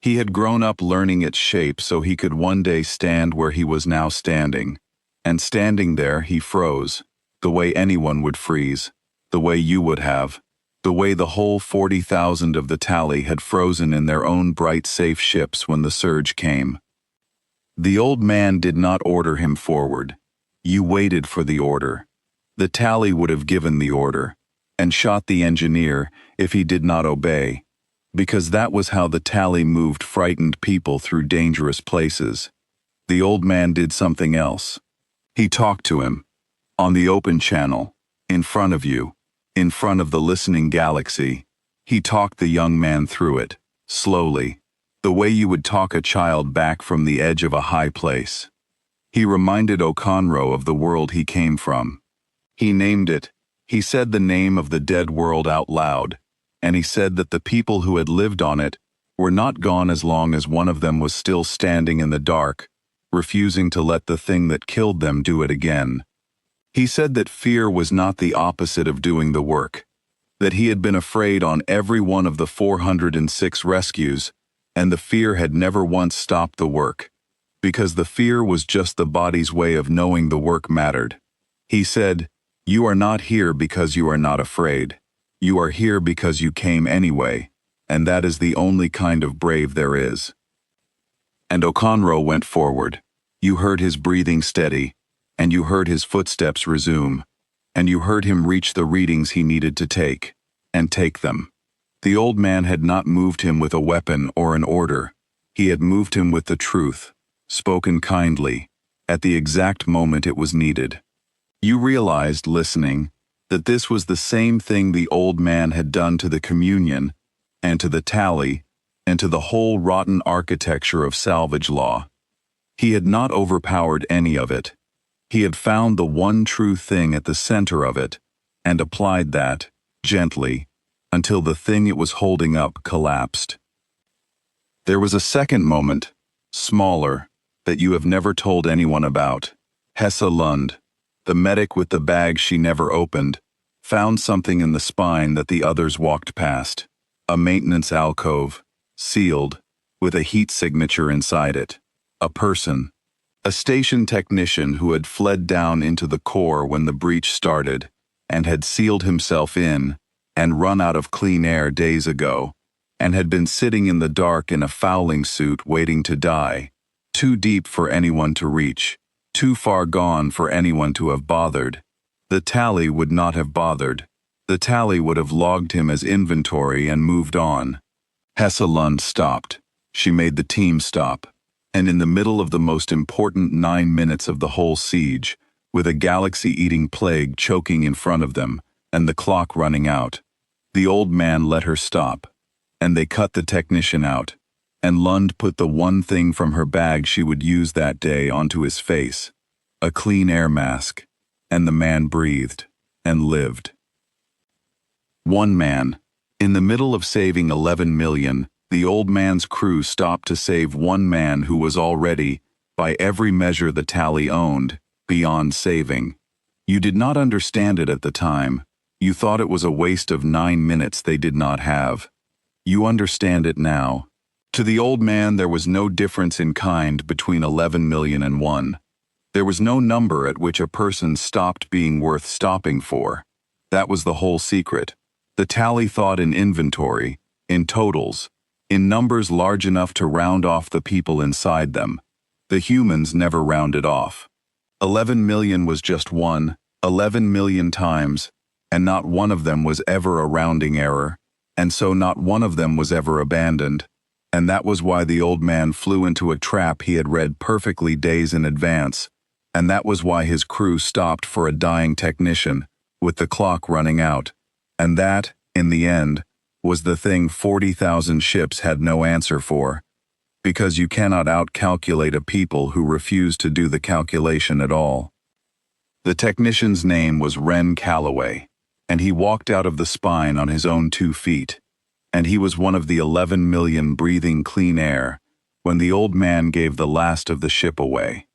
He had grown up learning its shape so he could one day stand where he was now standing, and standing there he froze, the way anyone would freeze, the way you would have, the way the whole 40,000 of the tally had frozen in their own bright safe ships when the surge came. The old man did not order him forward. You waited for the order. The tally would have given the order, and shot the engineer if he did not obey, because that was how the tally moved frightened people through dangerous places. The old man did something else. He talked to him, on the open channel, in front of you, in front of the listening galaxy. He talked the young man through it, slowly, the way you would talk a child back from the edge of a high place. He reminded Oconro of the world he came from. He named it. He said the name of the dead world out loud, and he said that the people who had lived on it were not gone as long as one of them was still standing in the dark, refusing to let the thing that killed them do it again. He said that fear was not the opposite of doing the work, that he had been afraid on every one of the 406 rescues, and the fear had never once stopped the work, because the fear was just the body's way of knowing the work mattered. He said, "You are not here because you are not afraid. You are here because you came anyway, and that is the only kind of brave there is." And Oconro went forward. You heard his breathing steady, and you heard his footsteps resume, and you heard him reach the readings he needed to take, and take them. The old man had not moved him with a weapon or an order. He had moved him with the truth, spoken kindly, at the exact moment it was needed. You realized, listening, that this was the same thing the old man had done to the communion, and to the tally, and to the whole rotten architecture of salvage law. He had not overpowered any of it. He had found the one true thing at the center of it, and applied that, gently, until the thing it was holding up collapsed. There was a second moment, smaller, that you have never told anyone about. Hesse Lund, the medic with the bag she never opened, found something in the spine that the others walked past. A maintenance alcove, sealed, with a heat signature inside it. A person. A station technician who had fled down into the core when the breach started, and had sealed himself in, and run out of clean air days ago, and had been sitting in the dark in a fouling suit waiting to die, too deep for anyone to reach, too far gone for anyone to have bothered. The tally would not have bothered. The tally would have logged him as inventory and moved on. Hesse Lund stopped. She made the team stop. And in the middle of the most important 9 minutes of the whole siege, with a galaxy-eating plague choking in front of them, and the clock running out, the old man let her stop. And they cut the technician out, and Lund put the one thing from her bag she would use that day onto his face, a clean air mask, and the man breathed, and lived. One man. In the middle of saving 11 million, the old man's crew stopped to save one man who was already, by every measure the tally owned, beyond saving. You did not understand it at the time. You thought it was a waste of 9 minutes they did not have. You understand it now. To the old man there was no difference in kind between 11 million and 1. There was no number at which a person stopped being worth stopping for. That was the whole secret. The tally thought in inventory, in totals, in numbers large enough to round off the people inside them. The humans never rounded off. 11 million was just 1, 11 million times, and not one of them was ever a rounding error, and so not one of them was ever abandoned. And that was why the old man flew into a trap he had read perfectly days in advance, and that was why his crew stopped for a dying technician, with the clock running out, and that, in the end, was the thing 40,000 ships had no answer for, because you cannot outcalculate a people who refuse to do the calculation at all. The technician's name was Ren Calloway, and he walked out of the spine on his own 2 feet, and he was one of the 11 million breathing clean air when the old man gave the last of the ship away.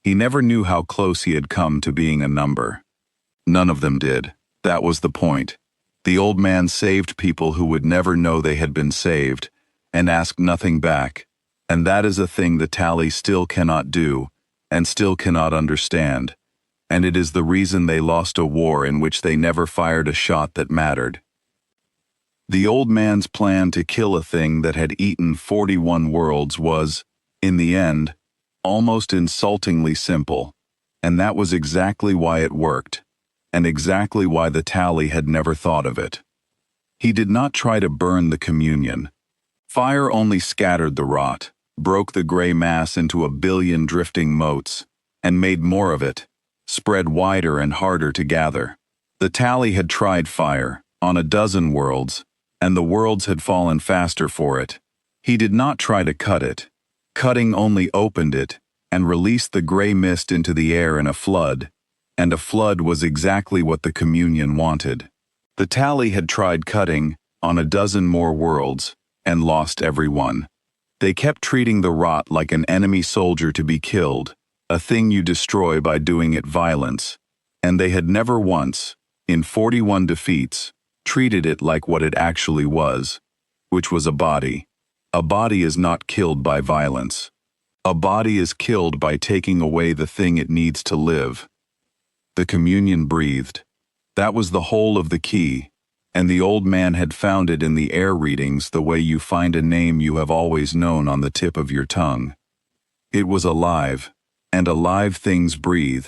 He never knew how close he had come to being a number. None of them did. That was the point. The old man saved people who would never know they had been saved, and asked nothing back, and that is a thing the tally still cannot do, and still cannot understand, and it is the reason they lost a war in which they never fired a shot that mattered. The old man's plan to kill a thing that had eaten 41 worlds was, in the end, almost insultingly simple, and that was exactly why it worked, and exactly why the tally had never thought of it. He did not try to burn the communion. Fire only scattered the rot, broke the gray mass into a billion drifting motes, and made more of it, spread wider and harder to gather. The tally had tried fire, on a dozen worlds, and the worlds had fallen faster for it. He did not try to cut it. Cutting only opened it, and released the gray mist into the air in a flood, and a flood was exactly what the communion wanted. The tally had tried cutting, on a dozen more worlds, and lost every one. They kept treating the rot like an enemy soldier to be killed, a thing you destroy by doing it violence, and they had never once, in 41 defeats, treated it like what it actually was, which was a body. A body is not killed by violence. A body is killed by taking away the thing it needs to live. The communion breathed. That was the whole of the key, and the old man had found it in the air readings the way you find a name you have always known on the tip of your tongue. It was alive, and alive things breathe,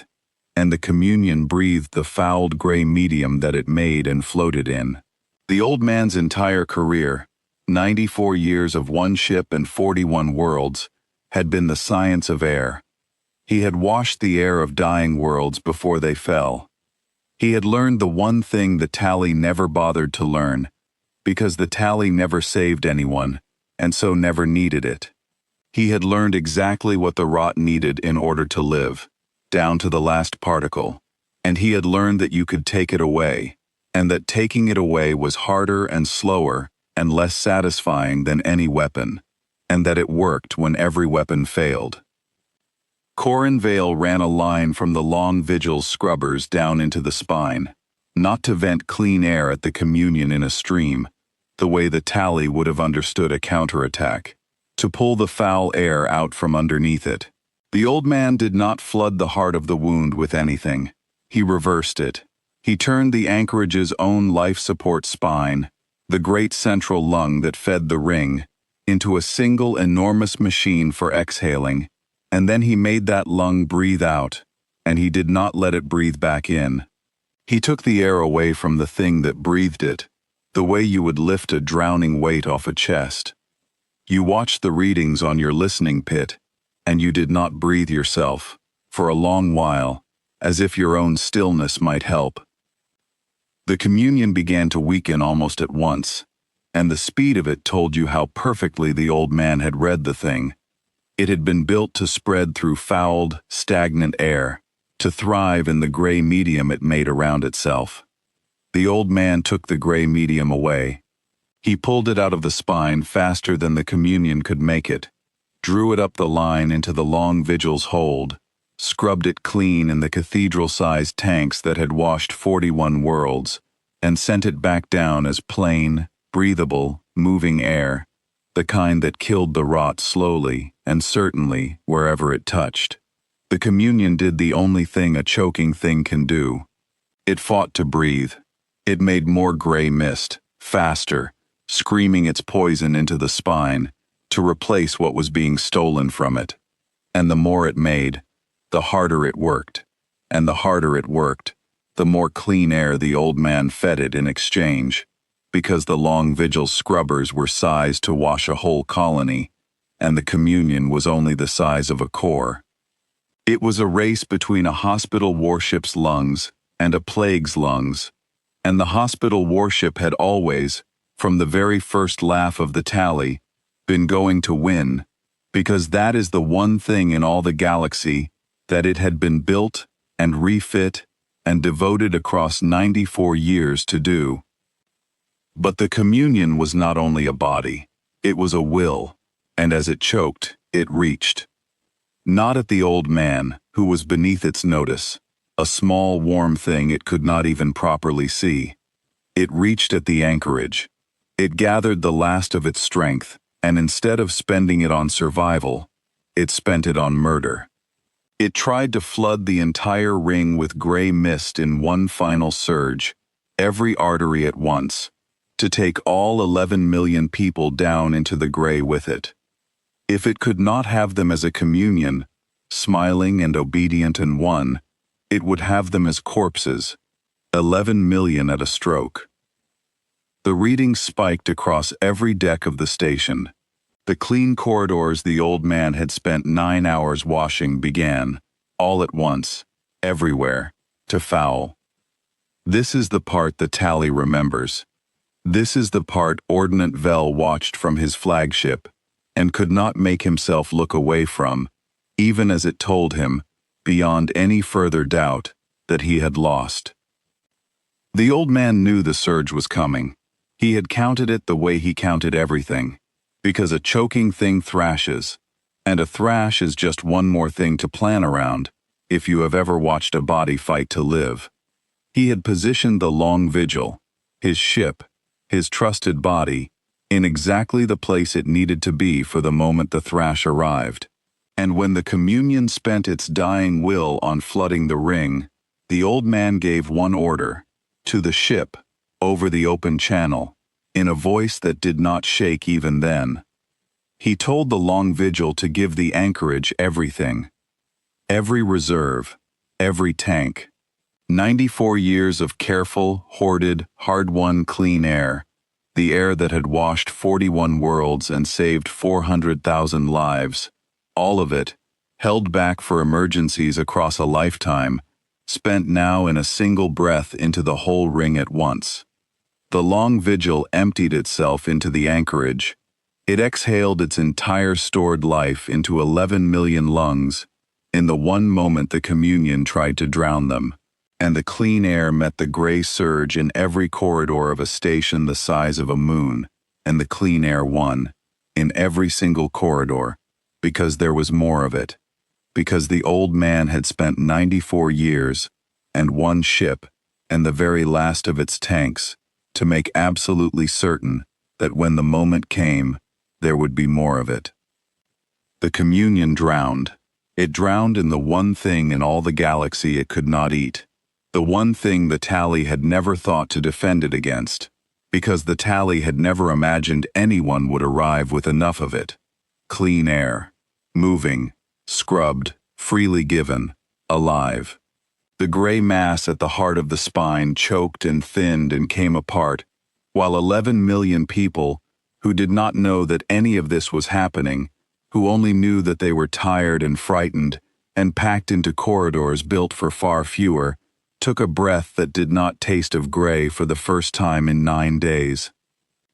and the communion breathed the fouled gray medium that it made and floated in. The old man's entire career, 94 years of one ship and 41 worlds, had been the science of air. He had washed the air of dying worlds before they fell. He had learned the one thing the tally never bothered to learn, because the tally never saved anyone, and so never needed it. He had learned exactly what the rot needed in order to live, down to the last particle, and he had learned that you could take it away, and that taking it away was harder and slower and less satisfying than any weapon, and that it worked when every weapon failed. Corin Vale ran a line from the long vigil's scrubbers down into the spine, not to vent clean air at the communion in a stream, the way the tally would have understood a counterattack, to pull the foul air out from underneath it. The old man did not flood the heart of the wound with anything. He reversed it. He turned the anchorage's own life support spine, the great central lung that fed the ring, into a single enormous machine for exhaling, and then he made that lung breathe out, and he did not let it breathe back in. He took the air away from the thing that breathed it, the way you would lift a drowning weight off a chest. You watched the readings on your listening pit, and you did not breathe yourself, for a long while, as if your own stillness might help. The communion began to weaken almost at once, and the speed of it told you how perfectly the old man had read the thing. It had been built to spread through fouled, stagnant air, to thrive in the gray medium it made around itself. The old man took the gray medium away. He pulled it out of the spine faster than the communion could make it, drew it up the line into the long vigil's hold, scrubbed it clean in the cathedral-sized tanks that had washed 41 worlds, and sent it back down as plain, breathable, moving air, the kind that killed the rot slowly and certainly wherever it touched. The communion did the only thing a choking thing can do. It fought to breathe. It made more gray mist, faster, screaming its poison into the spine, to replace what was being stolen from it. And the more it made, the harder it worked. And the harder it worked, the more clean air the old man fed it in exchange, because the long vigil scrubbers were sized to wash a whole colony, and the communion was only the size of a core. It was a race between a hospital warship's lungs and a plague's lungs, and the hospital warship had always, from the very first laugh of the tally, been going to win, because that is the one thing in all the galaxy that it had been built and refit and devoted across 94 years to do. But the communion was not only a body, it was a will, and as it choked, it reached. Not at the old man, who was beneath its notice, a small warm thing it could not even properly see. It reached at the anchorage. It gathered the last of its strength, and instead of spending it on survival, it spent it on murder. It tried to flood the entire ring with gray mist in one final surge, every artery at once, to take all 11 million people down into the gray with it. If it could not have them as a communion, smiling and obedient and one, it would have them as corpses, 11 million at a stroke. The readings spiked across every deck of the station. The clean corridors the old man had spent 9 hours washing began, all at once, everywhere, to foul. This is the part the tally remembers. This is the part Ordnant Vel watched from his flagship, and could not make himself look away from, even as it told him, beyond any further doubt, that he had lost. The old man knew the surge was coming. He had counted it the way he counted everything, because a choking thing thrashes, and a thrash is just one more thing to plan around, if you have ever watched a body fight to live. He had positioned the long vigil, his ship, his trusted body, in exactly the place it needed to be for the moment the thrash arrived. And when the communion spent its dying will on flooding the ring, the old man gave one order, to the ship, over the open channel, in a voice that did not shake even then. He told the long vigil to give the anchorage everything. Every reserve, every tank, 94 years of careful, hoarded, hard-won clean air, the air that had washed 41 worlds and saved 400,000 lives, all of it, held back for emergencies across a lifetime, spent now in a single breath into the whole ring at once. The long vigil emptied itself into the anchorage. It exhaled its entire stored life into 11 million lungs, in the one moment the communion tried to drown them. And the clean air met the gray surge in every corridor of a station the size of a moon, and the clean air won, in every single corridor, because there was more of it, because the old man had spent 94 years, and one ship, and the very last of its tanks, to make absolutely certain that when the moment came, there would be more of it. The communion drowned. It drowned in the one thing in all the galaxy it could not eat. The one thing the Tally had never thought to defend it against, because the Tally had never imagined anyone would arrive with enough of it. Clean air. Moving. Scrubbed. Freely given. Alive. The gray mass at the heart of the spine choked and thinned and came apart, while 11 million people, who did not know that any of this was happening, who only knew that they were tired and frightened, and packed into corridors built for far fewer, took a breath that did not taste of gray for the first time in 9 days.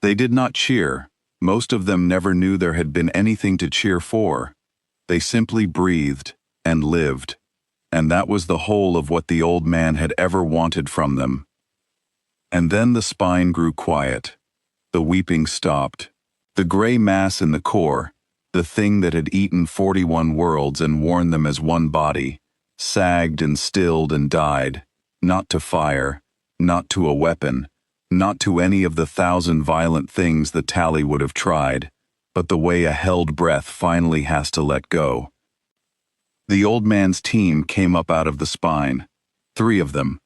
They did not cheer. Most of them never knew there had been anything to cheer for. They simply breathed and lived, and that was the whole of what the old man had ever wanted from them. And then the spine grew quiet. The weeping stopped. The gray mass in the core, the thing that had eaten 41 worlds and worn them as one body, sagged and stilled and died. Not to fire, not to a weapon, not to any of the 1,000 violent things the Tally would have tried, but the way a held breath finally has to let go. The old man's team came up out of the spine, 3 of them.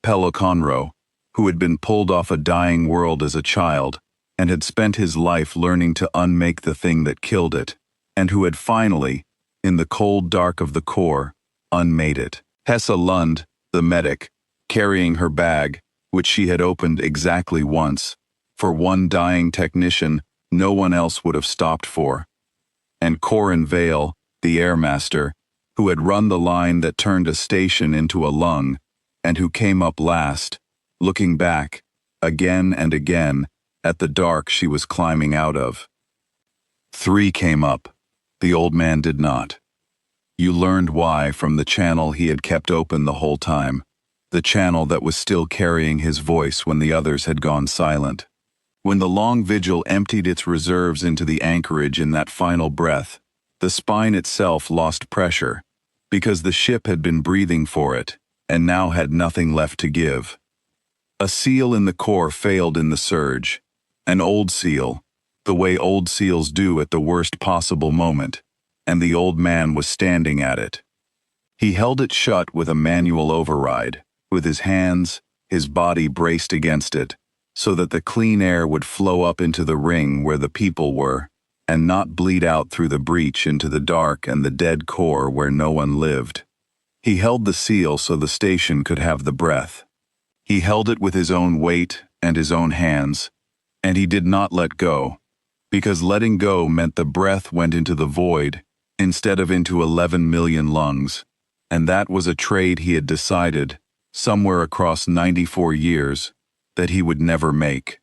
Pelo Conroe, who had been pulled off a dying world as a child, and had spent his life learning to unmake the thing that killed it, and who had finally, in the cold dark of the core, unmade it. Hessa Lund, the medic, carrying her bag, which she had opened exactly once, for one dying technician no one else would have stopped for. And Corin Vale, the airmaster, who had run the line that turned a station into a lung, and who came up last, looking back, again and again, at the dark she was climbing out of. 3 came up. The old man did not. You learned why from the channel he had kept open the whole time. The channel that was still carrying his voice when the others had gone silent. When the long vigil emptied its reserves into the anchorage in that final breath, the spine itself lost pressure, because the ship had been breathing for it, and now had nothing left to give. A seal in the core failed in the surge, an old seal, the way old seals do at the worst possible moment, and the old man was standing at it. He held it shut with a manual override, with his hands, his body braced against it, so that the clean air would flow up into the ring where the people were, and not bleed out through the breach into the dark and the dead core where no one lived. He held the seal so the station could have the breath. He held it with his own weight and his own hands, and he did not let go, because letting go meant the breath went into the void instead of into 11 million lungs, and that was a trade he had decided, somewhere across 94 years, that he would never make.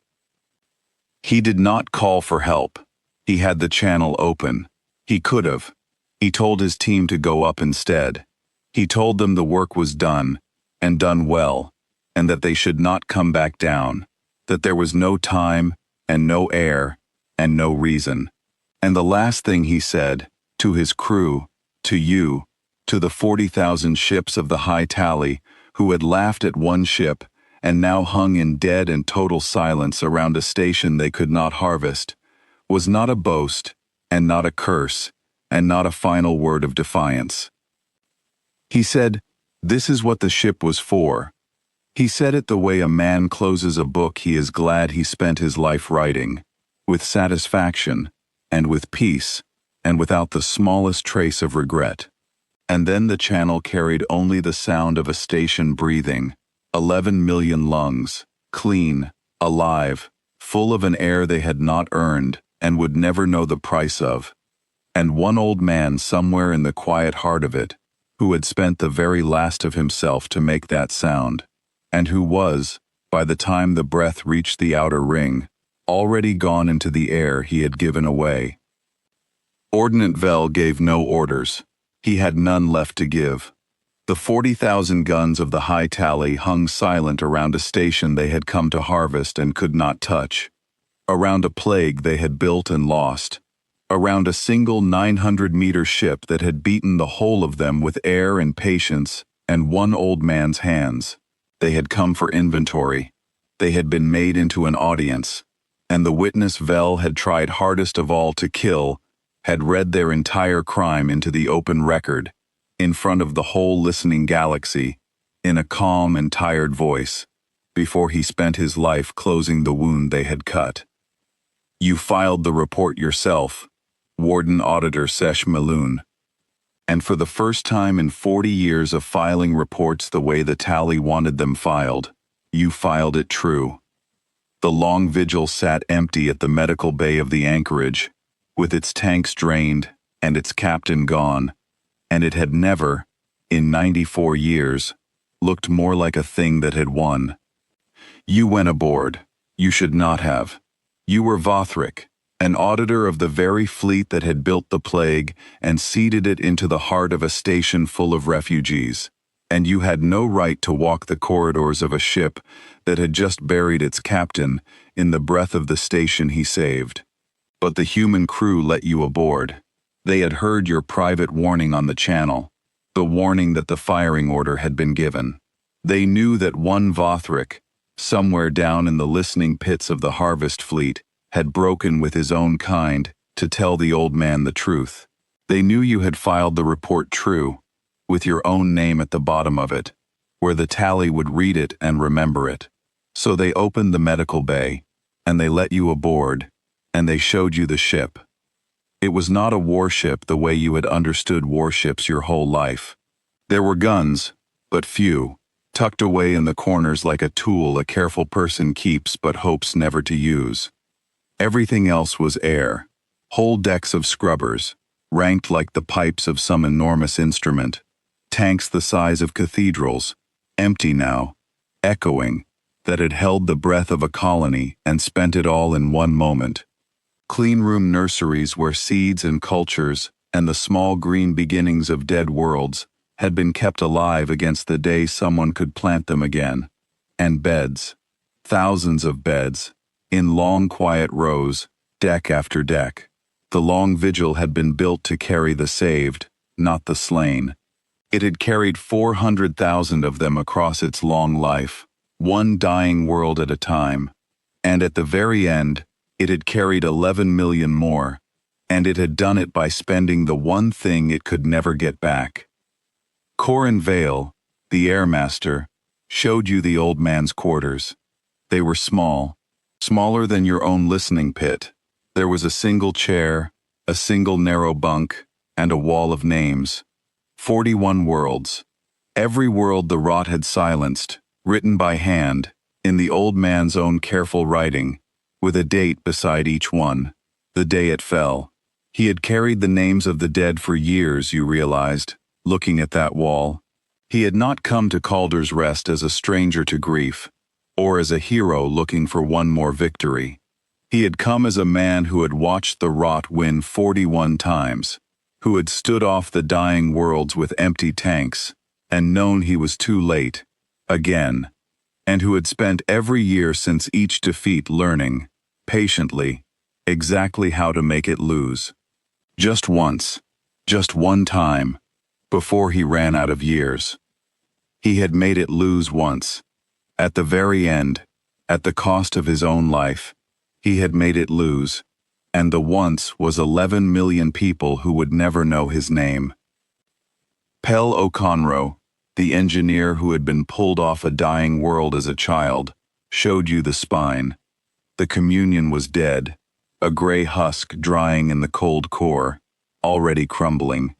He did not call for help. He had the channel open. He could have. He told his team to go up instead. He told them the work was done, and done well, and that they should not come back down, that there was no time, and no air, and no reason. And the last thing he said, to his crew, to you, to the 40,000 ships of the High Tally, who had laughed at one ship, and now hung in dead and total silence around a station they could not harvest, was not a boast, and not a curse, and not a final word of defiance. He said, "This is what the ship was for." He said it the way a man closes a book he is glad he spent his life writing, with satisfaction, and with peace, and without the smallest trace of regret. And then the channel carried only the sound of a station breathing, 11 million lungs, clean, alive, full of an air they had not earned and would never know the price of. And one old man somewhere in the quiet heart of it, who had spent the very last of himself to make that sound, and who was, by the time the breath reached the outer ring, already gone into the air he had given away. Ordnant Vel gave no orders. He had none left to give. The 40,000 guns of the High Tally hung silent around a station they had come to harvest and could not touch, around a plague they had built and lost, around a single 900-meter ship that had beaten the whole of them with air and patience and one old man's hands. They had come for inventory. They had been made into an audience, and the witness Vel had tried hardest of all to kill had read their entire crime into the open record, in front of the whole listening galaxy, in a calm and tired voice, before he spent his life closing the wound they had cut. You filed the report yourself, Warden Auditor Sesh Maloon. And for the first time in 40 years of filing reports the way the tally wanted them filed, you filed it true. The long vigil sat empty at the medical bay of the anchorage, with its tanks drained and its captain gone, and it had never, in 94 years, looked more like a thing that had won. You went aboard. You should not have. You were Vothric, an auditor of the very fleet that had built the plague and seeded it into the heart of a station full of refugees, and you had no right to walk the corridors of a ship that had just buried its captain in the breath of the station he saved. But the human crew let you aboard. They had heard your private warning on the channel, the warning that the firing order had been given. They knew that one Vothric, somewhere down in the listening pits of the harvest fleet, had broken with his own kind to tell the old man the truth. They knew you had filed the report true, with your own name at the bottom of it, where the tally would read it and remember it. So they opened the medical bay, and they let you aboard, and they showed you the ship. It was not a warship the way you had understood warships your whole life. There were guns, but few, tucked away in the corners like a tool a careful person keeps but hopes never to use. Everything else was air, whole decks of scrubbers, ranked like the pipes of some enormous instrument, tanks the size of cathedrals, empty now, echoing, that had held the breath of a colony and spent it all in one moment. Cleanroom nurseries where seeds and cultures and the small green beginnings of dead worlds had been kept alive against the day someone could plant them again. And beds, thousands of beds, in long quiet rows, deck after deck. The long vigil had been built to carry the saved, not the slain. It had carried 400,000 of them across its long life, one dying world at a time. And at the very end, it had carried 11 million more, and it had done it by spending the one thing it could never get back. Corin Vale, the airmaster, showed you the old man's quarters. They were small, smaller than your own listening pit. There was a single chair, a single narrow bunk, and a wall of names. 41 worlds. Every world the rot had silenced, written by hand, in the old man's own careful writing, with a date beside each one, the day it fell. He had carried the names of the dead for years, you realized, looking at that wall. He had not come to Calder's Rest as a stranger to grief, or as a hero looking for one more victory. He had come as a man who had watched the rot win 41 times, who had stood off the dying worlds with empty tanks, and known he was too late, again, and who had spent every year since each defeat learning, patiently, exactly how to make it lose. Just once, just one time, before he ran out of years. He had made it lose once. At the very end, at the cost of his own life, he had made it lose, and the once was 11 million people who would never know his name. Pell O'Conroe, the engineer who had been pulled off a dying world as a child, showed you the spine. The communion was dead, a gray husk drying in the cold core, already crumbling.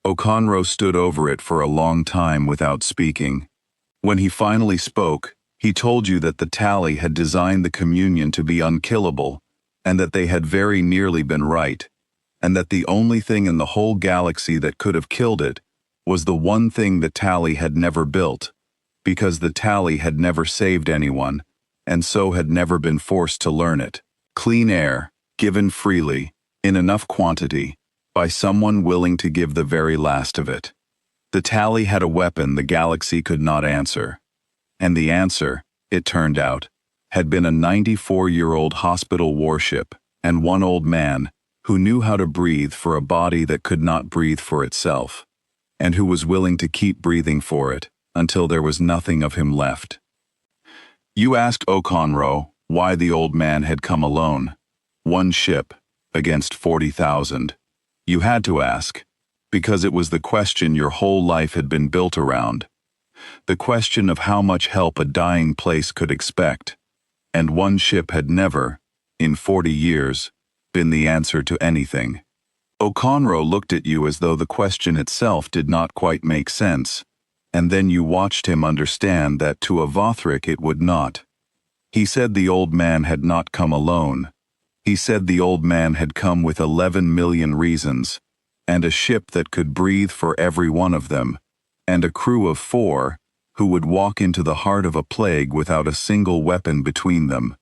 Okonro stood over it for a long time without speaking. When he finally spoke, he told you that the tally had designed the communion to be unkillable, and that they had very nearly been right, and that the only thing in the whole galaxy that could have killed it was the one thing the tally had never built, because the tally had never saved anyone, and so had never been forced to learn it. Clean air, given freely, in enough quantity, by someone willing to give the very last of it. The tally had a weapon the galaxy could not answer. And the answer, it turned out, had been a 94-year-old hospital warship and one old man who knew how to breathe for a body that could not breathe for itself, and who was willing to keep breathing for it until there was nothing of him left. You asked Okonro why the old man had come alone. One ship, against 40,000. You had to ask, because it was the question your whole life had been built around. The question of how much help a dying place could expect. And one ship had never, in 40 years, been the answer to anything. Okonro looked at you as though the question itself did not quite make sense, and then you watched him understand that to a Vothric it would not. He said the old man had not come alone. He said the old man had come with 11 million reasons, and a ship that could breathe for every one of them, and a crew of 4 who would walk into the heart of a plague without a single weapon between them.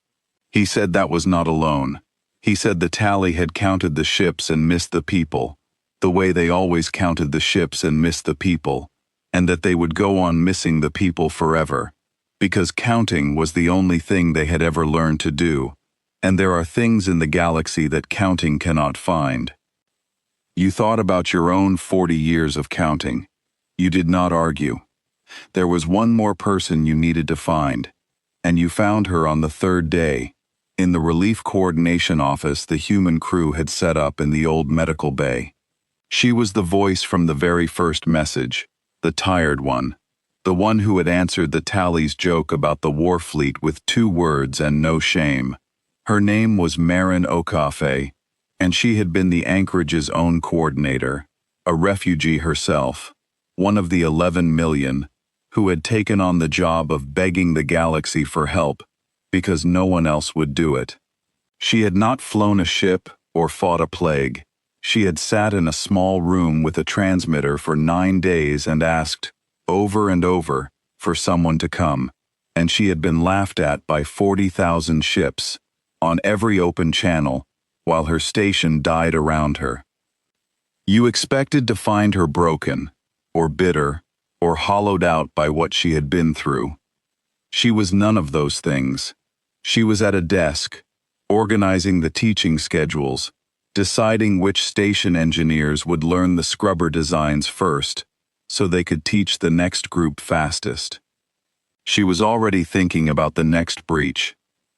He said that was not alone. He said the tally had counted the ships and missed the people, the way they always counted the ships and missed the people, and that they would go on missing the people forever, because counting was the only thing they had ever learned to do, and there are things in the galaxy that counting cannot find. You thought about your own 40 years of counting. You did not argue. There was one more person you needed to find, and you found her on the 3rd day, in the relief coordination office the human crew had set up in the old medical bay. She was the voice from the very first message, the tired one, the one who had answered the tally's joke about the war fleet with 2 words and no shame. Her name was Marin Okafe, and she had been the Anchorage's own coordinator, a refugee herself, one of the 11 million, who had taken on the job of begging the galaxy for help because no one else would do it. She had not flown a ship or fought a plague. She had sat in a small room with a transmitter for 9 days and asked, over and over, for someone to come, and she had been laughed at by 40,000 ships, on every open channel, while her station died around her. You expected to find her broken, or bitter, or hollowed out by what she had been through. She was none of those things. She was at a desk, organizing the teaching schedules, deciding which station engineers would learn the scrubber designs first, so they could teach the next group fastest. She was already thinking about the next breach,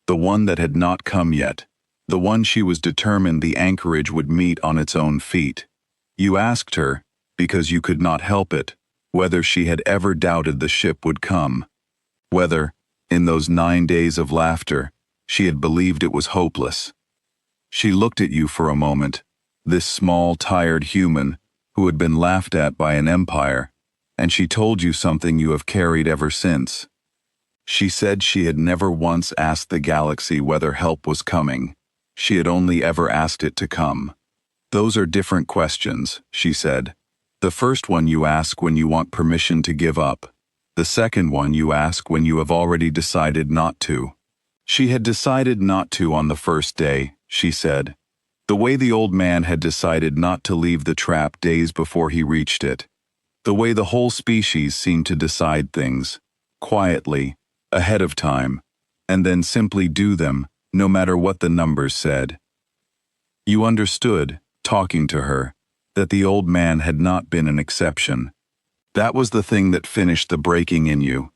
the one that had not come yet, the one she was determined the Anchorage would meet on its own feet. You asked her, because you could not help it, whether she had ever doubted the ship would come, whether, in those 9 days of laughter, she had believed it was hopeless. She looked at you for a moment, this small, tired human who had been laughed at by an empire, and she told you something you have carried ever since. She said she had never once asked the galaxy whether help was coming. She had only ever asked it to come. Those are different questions, she said. The first one you ask when you want permission to give up. The second one you ask when you have already decided not to. She had decided not to on the first day, she said. The way the old man had decided not to leave the trap days before he reached it. The way the whole species seemed to decide things, quietly, ahead of time, and then simply do them, no matter what the numbers said. You understood, talking to her, that the old man had not been an exception. That was the thing that finished the breaking in you,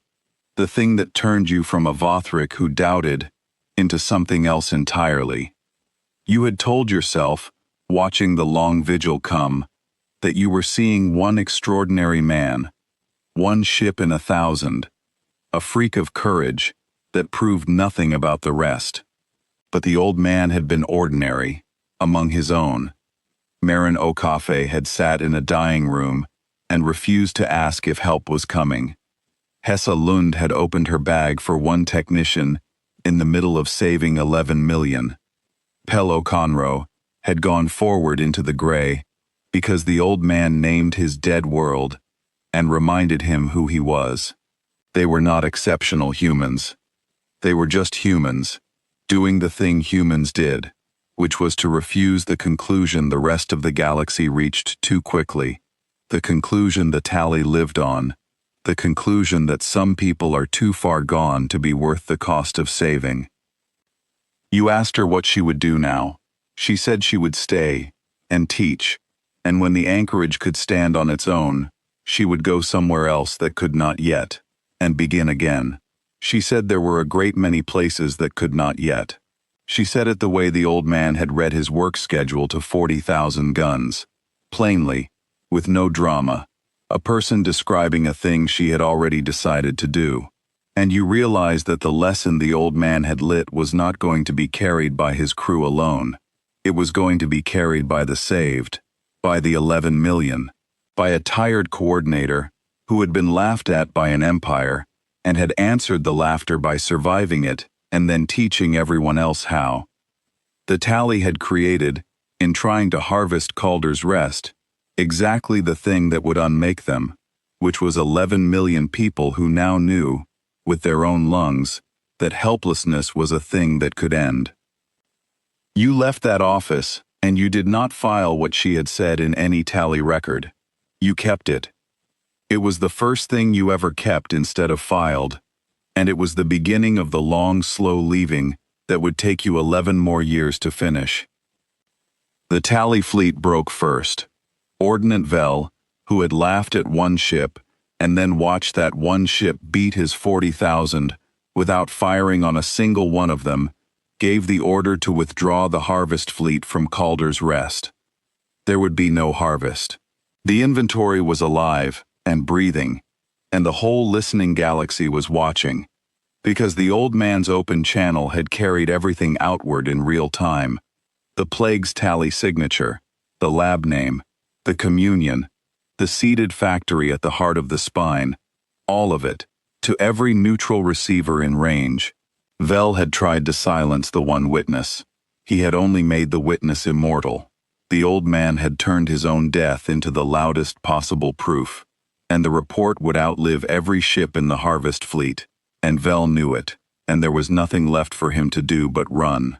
the thing that turned you from a Vothric who doubted into something else entirely. You had told yourself, watching the long vigil come, that you were seeing one extraordinary man, one ship in 1,000, a freak of courage that proved nothing about the rest. But the old man had been ordinary, among his own. Marin Okafe had sat in a dying room and refused to ask if help was coming. Hessa Lund had opened her bag for one technician in the middle of saving 11 million. Pello Conroe had gone forward into the gray because the old man named his dead world and reminded him who he was. They were not exceptional humans. They were just humans, doing the thing humans did, which was to refuse the conclusion the rest of the galaxy reached too quickly, the conclusion the tally lived on, the conclusion that some people are too far gone to be worth the cost of saving. You asked her what she would do now. She said she would stay and teach, and when the anchorage could stand on its own, she would go somewhere else that could not yet, and begin again. She said there were a great many places that could not yet. She said it the way the old man had read his work schedule to 40,000 guns, plainly, with no drama, a person describing a thing she had already decided to do. And you realized that the lesson the old man had lit was not going to be carried by his crew alone. It was going to be carried by the saved, by the 11 million, by a tired coordinator who had been laughed at by an empire and had answered the laughter by surviving it and then teaching everyone else how. The tally had created, in trying to harvest Calder's Rest, exactly the thing that would unmake them, which was 11 million people who now knew, with their own lungs, that helplessness was a thing that could end. You left that office, and you did not file what she had said in any tally record. You kept it. It was the first thing you ever kept instead of filed, and it was the beginning of the long, slow leaving that would take you 11 more years to finish. The tally fleet broke first. Ordnant Vel, who had laughed at one ship and then watched that one ship beat his 40,000 without firing on a single one of them, gave the order to withdraw the harvest fleet from Calder's Rest. There would be no harvest. The inventory was alive and breathing, and the whole listening galaxy was watching, because the old man's open channel had carried everything outward in real time. The plague's tally signature, the lab name, the communion, the seeded factory at the heart of the spine, all of it, to every neutral receiver in range. Vel had tried to silence the one witness. He had only made the witness immortal. The old man had turned his own death into the loudest possible proof, and the report would outlive every ship in the harvest fleet, and Vel knew it, and there was nothing left for him to do but run.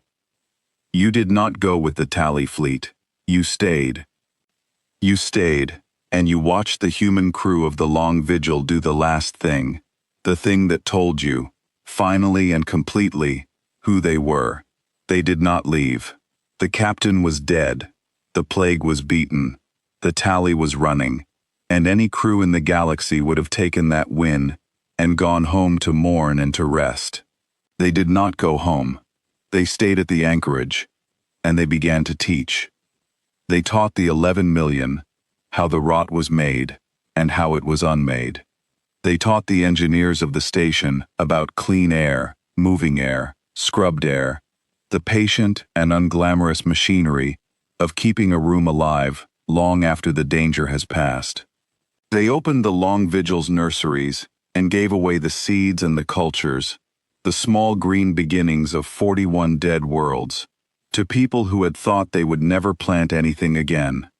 You did not go with the tally fleet. You stayed. You stayed, and you watched the human crew of the long vigil do the last thing, the thing that told you, finally and completely, who they were. They did not leave. The captain was dead. The plague was beaten. The tally was running, and any crew in the galaxy would have taken that win and gone home to mourn and to rest. They did not go home. They stayed at the anchorage, and they began to teach. They taught the 11 million how the rot was made and how it was unmade. They taught the engineers of the station about clean air, moving air, scrubbed air, the patient and unglamorous machinery of keeping a room alive long after the danger has passed. They opened the long vigil's nurseries and gave away the seeds and the cultures, the small green beginnings of 41 dead worlds, to people who had thought they would never plant anything again.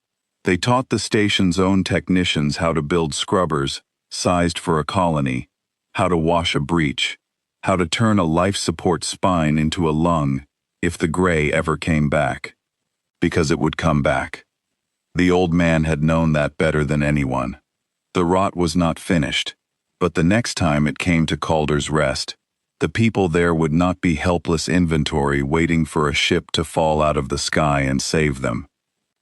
They taught the station's own technicians how to build scrubbers, sized for a colony, how to wash a breach, how to turn a life support spine into a lung if the gray ever came back. Because it would come back. The old man had known that better than anyone. The rot was not finished, but the next time it came to Calder's Rest, the people there would not be helpless inventory waiting for a ship to fall out of the sky and save them.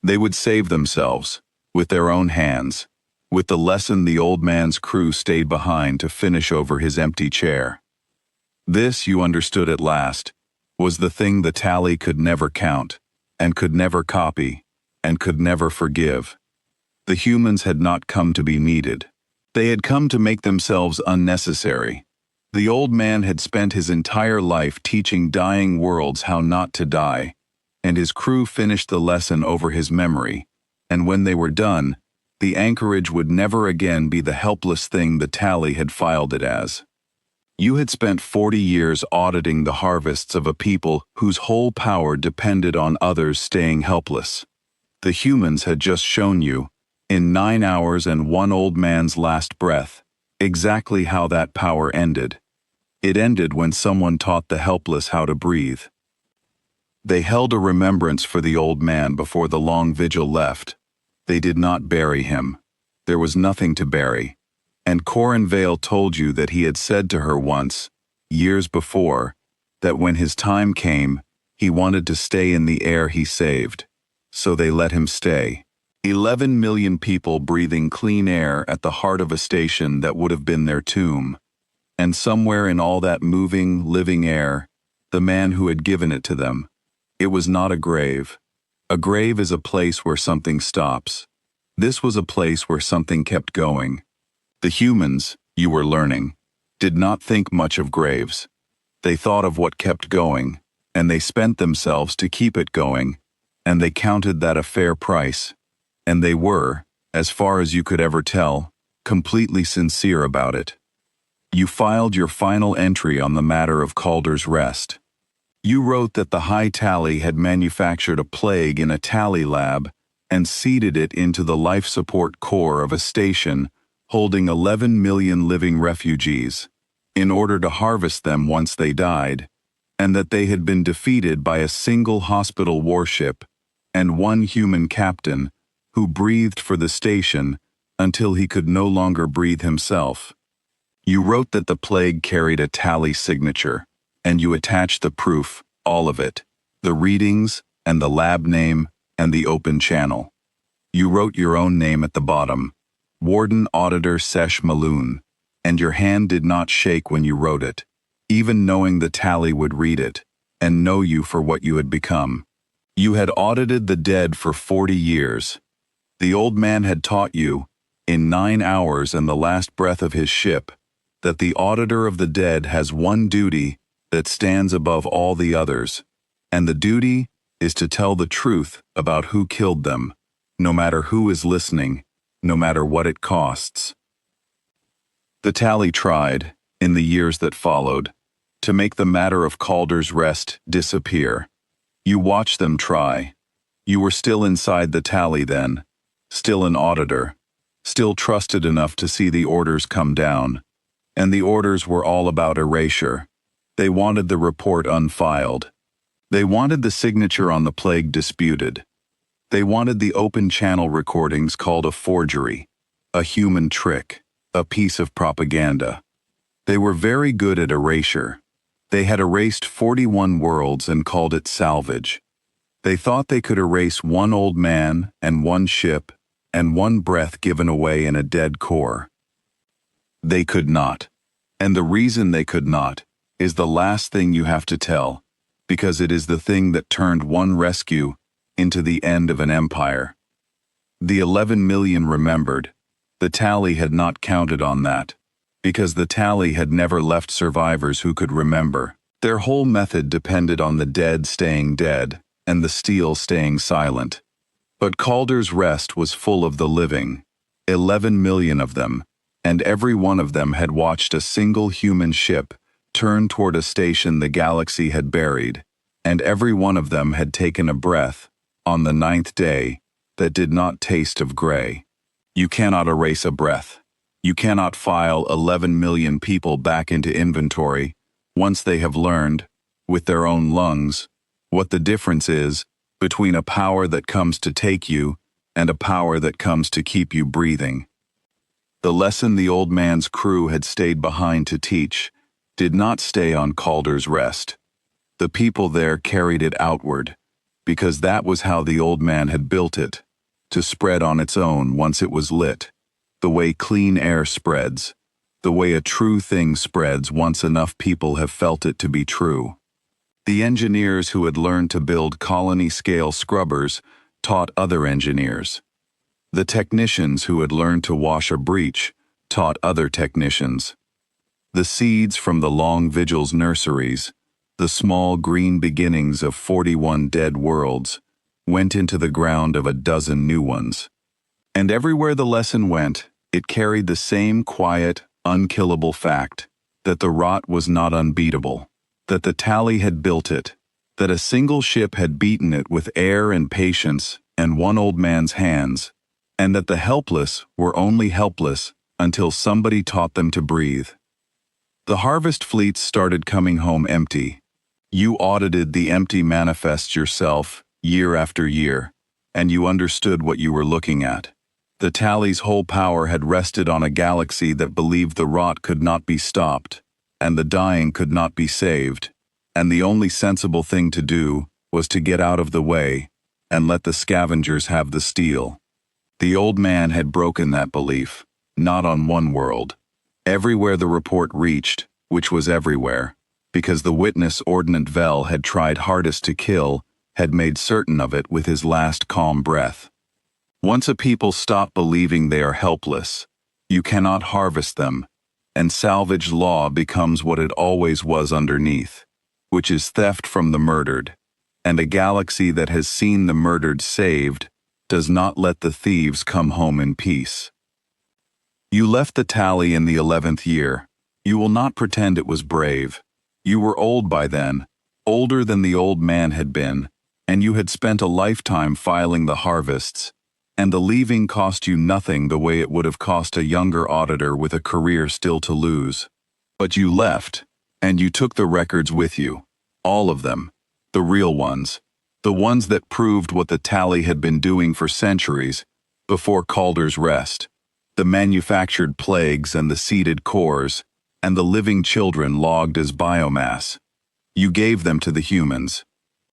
They would save themselves, with their own hands, with the lesson the old man's crew stayed behind to finish over his empty chair. This, you understood at last, was the thing the tally could never count, and could never copy, and could never forgive. The humans had not come to be needed. They had come to make themselves unnecessary. The old man had spent his entire life teaching dying worlds how not to die, and his crew finished the lesson over his memory, and when they were done, the anchorage would never again be the helpless thing the tally had filed it as. You had spent 40 years auditing the harvests of a people whose whole power depended on others staying helpless. The humans had just shown you, in 9 hours and one old man's last breath, exactly how that power ended. It ended when someone taught the helpless how to breathe. They held a remembrance for the old man before the long vigil left. They did not bury him. There was nothing to bury. And Corin Vale told you that he had said to her once, years before, that when his time came, he wanted to stay in the air he saved. So they let him stay. 11 million people breathing clean air at the heart of a station that would have been their tomb. And somewhere in all that moving, living air, the man who had given it to them. It was not a grave. A grave is a place where something stops. This was a place where something kept going. The humans, you were learning, did not think much of graves. They thought of what kept going, and they spent themselves to keep it going, and they counted that a fair price. And they were, as far as you could ever tell, completely sincere about it. You filed your final entry on the matter of Calder's Rest. You wrote that the High Tally had manufactured a plague in a tally lab and seeded it into the life support core of a station holding 11 million living refugees, in order to harvest them once they died, and that they had been defeated by a single hospital warship and one human captain who breathed for the station until he could no longer breathe himself. You wrote that the plague carried a tally signature, and you attached the proof, all of it, the readings, and the lab name, and the open channel. You wrote your own name at the bottom, Warden Auditor Sesh Maloon, and your hand did not shake when you wrote it, even knowing the tally would read it, and know you for what you had become. You had audited the dead for 40 years. The old man had taught you, in 9 hours and the last breath of his ship, that the auditor of the dead has one duty that stands above all the others, and the duty is to tell the truth about who killed them, no matter who is listening, no matter what it costs. The tally tried, in the years that followed, to make the matter of Calder's Rest disappear. You watched them try. You were still inside the tally then, still an auditor, still trusted enough to see the orders come down. And the orders were all about erasure. They wanted the report unfiled. They wanted the signature on the plague disputed. They wanted the open channel recordings called a forgery, a human trick, a piece of propaganda. They were very good at erasure. They had erased 41 worlds and called it salvage. They thought they could erase one old man and one ship and one breath given away in a dead core. They could not. And the reason they could not is the last thing you have to tell, because it is the thing that turned one rescue into the end of an empire. The 11 million remembered. The tally had not counted on that, because the tally had never left survivors who could remember. Their whole method depended on the dead staying dead and the steel staying silent. But Calder's Rest was full of the living, 11 million of them, and every one of them had watched a single human ship turn toward a station the galaxy had buried, and every one of them had taken a breath, on the 9th day, that did not taste of gray. You cannot erase a breath. You cannot file 11 million people back into inventory once they have learned, with their own lungs, what the difference is between a power that comes to take you and a power that comes to keep you breathing. The lesson the old man's crew had stayed behind to teach did not stay on Calder's Rest. The people there carried it outward, because that was how the old man had built it, to spread on its own once it was lit, the way clean air spreads, the way a true thing spreads once enough people have felt it to be true. The engineers who had learned to build colony-scale scrubbers taught other engineers. The technicians who had learned to wash a breach taught other technicians. The seeds from the long vigil's nurseries, the small green beginnings of 41 dead worlds, went into the ground of a dozen new ones. And everywhere the lesson went, it carried the same quiet, unkillable fact that the rot was not unbeatable, that the tally had built it, that a single ship had beaten it with air and patience and one old man's hands, and that the helpless were only helpless until somebody taught them to breathe. The harvest fleets started coming home empty. You audited the empty manifests yourself, year after year, and you understood what you were looking at. The tally's whole power had rested on a galaxy that believed the rot could not be stopped, and the dying could not be saved, and the only sensible thing to do was to get out of the way and let the scavengers have the steel. The old man had broken that belief, not on one world. Everywhere the report reached, which was everywhere, because the witness Ordnant Vel had tried hardest to kill, had made certain of it with his last calm breath. Once a people stop believing they are helpless, you cannot harvest them, and salvage law becomes what it always was underneath, which is theft from the murdered, and a galaxy that has seen the murdered saved does not let the thieves come home in peace. You left the tally in the 11th year. You will not pretend it was brave. You were old by then, older than the old man had been, and you had spent a lifetime filing the harvests, and the leaving cost you nothing the way it would have cost a younger auditor with a career still to lose. But you left, and you took the records with you, all of them, the real ones, the ones that proved what the tally had been doing for centuries, before Calder's rest, the manufactured plagues and the seeded cores, and the living children logged as biomass. You gave them to the humans.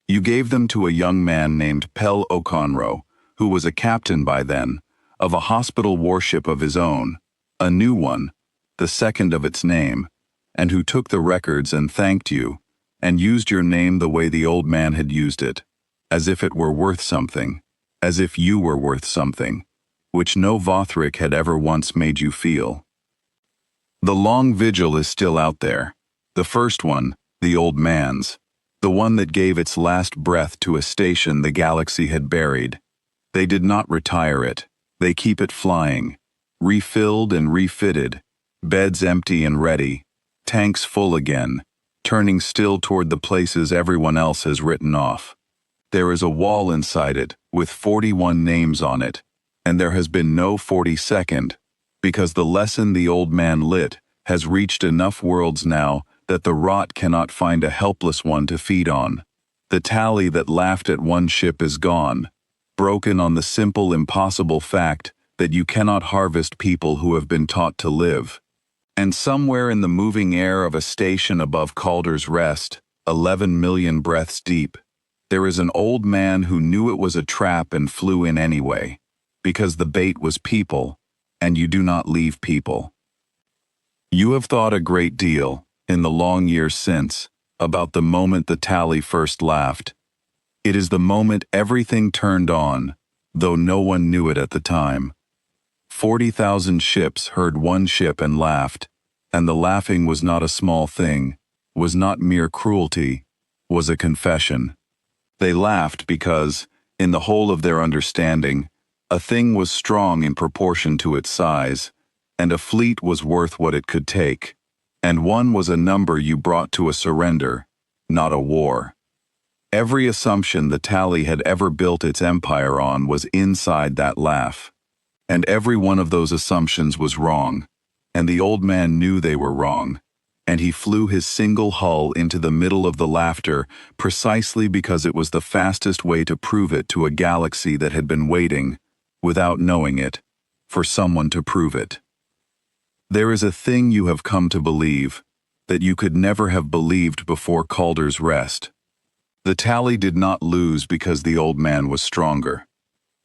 You gave them to a young man named Pel Oconro, who was a captain by then, of a hospital warship of his own, a new one, the second of its name, and who took the records and thanked you, and used your name the way the old man had used it, as if it were worth something, as if you were worth something, which no Vothric had ever once made you feel. The long vigil is still out there, the first one, the old man's, the one that gave its last breath to a station the galaxy had buried. They did not retire it, they keep it flying, refilled and refitted, beds empty and ready, tanks full again, turning still toward the places everyone else has written off. There is a wall inside it with 41 names on it, and there has been no 42nd, because the lesson the old man lit has reached enough worlds now that the rot cannot find a helpless one to feed on. The tally that laughed at one ship is gone, broken on the simple, impossible fact that you cannot harvest people who have been taught to live. And somewhere in the moving air of a station above Calder's Rest, 11 million breaths deep, there is an old man who knew it was a trap and flew in anyway, because the bait was people, and you do not leave people. You have thought a great deal, in the long years since, about the moment the tally first laughed. It is the moment everything turned on, though no one knew it at the time. 40,000 ships heard one ship and laughed, and the laughing was not a small thing, was not mere cruelty, was a confession. They laughed because, in the whole of their understanding, a thing was strong in proportion to its size, and a fleet was worth what it could take, and one was a number you brought to a surrender, not a war. Every assumption the tally had ever built its empire on was inside that laugh, and every one of those assumptions was wrong, and the old man knew they were wrong, and he flew his single hull into the middle of the laughter precisely because it was the fastest way to prove it to a galaxy that had been waiting, without knowing it, for someone to prove it. There is a thing you have come to believe that you could never have believed before Calder's Rest. The tally did not lose because the old man was stronger.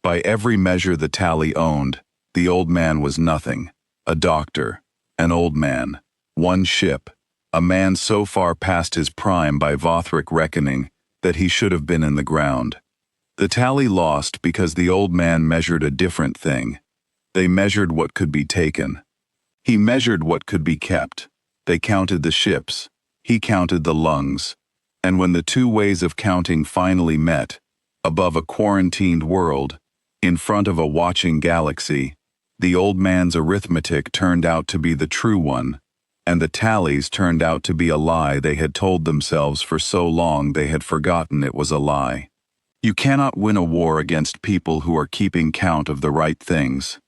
By every measure the tally owned, the old man was nothing, a doctor, an old man, one ship, a man so far past his prime by Vothric reckoning that he should have been in the ground. The tally lost because the old man measured a different thing. They measured what could be taken. He measured what could be kept. They counted the ships. He counted the lungs. And when the two ways of counting finally met, Above a quarantined world, in front of a watching galaxy, the old man's arithmetic turned out to be the true one, and the tallies turned out to be a lie they had told themselves for so long they had forgotten it was a lie. You cannot win a war against people who are keeping count of the right things.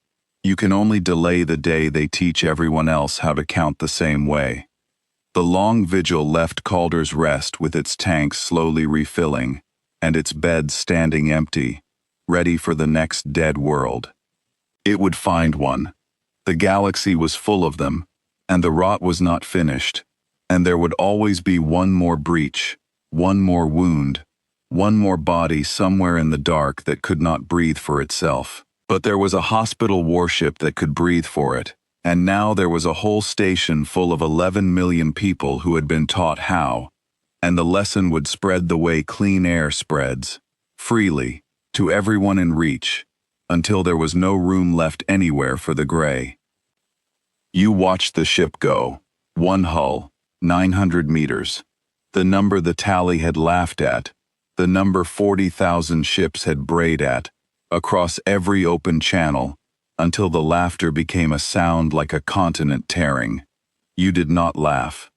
You can only delay the day they teach everyone else how to count the same way. The long vigil left Calder's Rest with its tanks slowly refilling, and its beds standing empty, ready for the next dead world. It would find one. The galaxy was full of them, and the rot was not finished, and there would always be one more breach, one more wound, one more body somewhere in the dark that could not breathe for itself. But there was a hospital warship that could breathe for it, and now there was a whole station full of 11 million people who had been taught how, and the lesson would spread the way clean air spreads, freely, to everyone in reach, until there was no room left anywhere for the gray. You watched the ship go, one hull, 900 meters, the number the tally had laughed at, the number 40,000 ships had brayed at, across every open channel, until the laughter became a sound like a continent tearing. You did not laugh.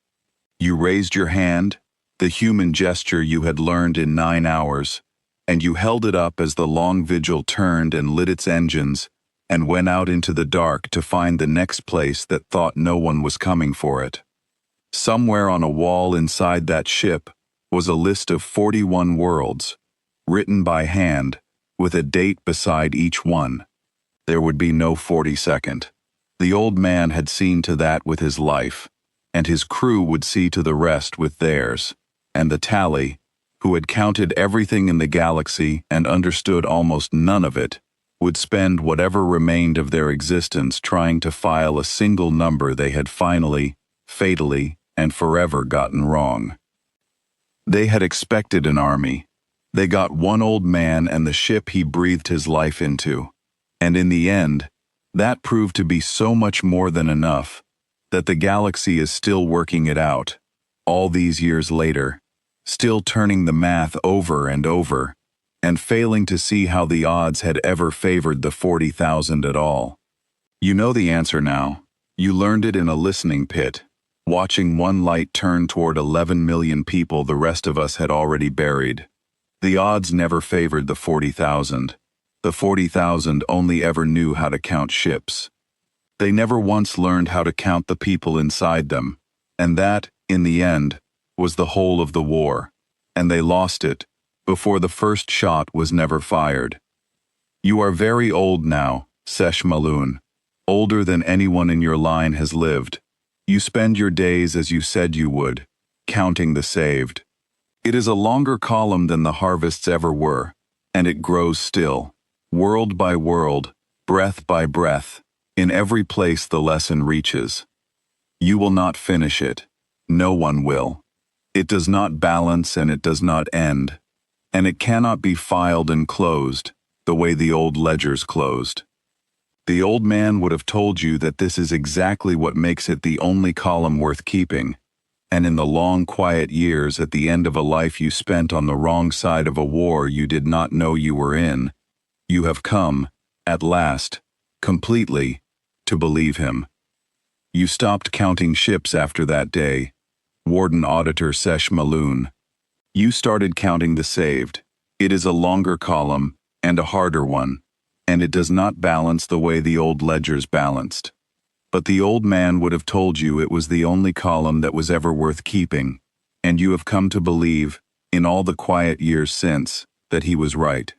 You raised your hand, the human gesture you had learned in 9 hours, and you held it up as the long vigil turned and lit its engines and went out into the dark to find the next place that thought no one was coming for it. Somewhere on a wall inside that ship was a list of 41 worlds, written by hand, with a date beside each one. There would be no 42nd. The old man had seen to that with his life, and his crew would see to the rest with theirs, and the tally, who had counted everything in the galaxy and understood almost none of it, would spend whatever remained of their existence trying to file a single number they had finally, fatally, and forever gotten wrong. They had expected an army. They got one old man and the ship he breathed his life into, and in the end, that proved to be so much more than enough that the galaxy is still working it out, all these years later, still turning the math over and over, and failing to see how the odds had ever favored the 40,000 at all. You know the answer now. You learned it in a listening pit, watching one light turn toward 11 million people the rest of us had already buried. The odds never favored the 40,000. The 40,000 only ever knew how to count ships. They never once learned how to count the people inside them, and that, in the end, was the whole of the war, and they lost it before the first shot was never fired. You are very old now, Sesh Maloon, older than anyone in your line has lived. You spend your days as you said you would, counting the saved. It is a longer column than the harvests ever were, and it grows still, world by world, breath by breath, in every place the lesson reaches. You will not finish it. No one will. It does not balance and it does not end, and it cannot be filed and closed the way the old ledgers closed. The old man would have told you that this is exactly what makes it the only column worth keeping, and in the long quiet years at the end of a life you spent on the wrong side of a war you did not know you were in, you have come, at last, completely, to believe him. You stopped counting ships after that day, Warden Auditor Sesh Maloon. You started counting the saved. It is a longer column, and a harder one, and it does not balance the way the old ledgers balanced. But the old man would have told you it was the only column that was ever worth keeping, and you have come to believe, in all the quiet years since, that he was right.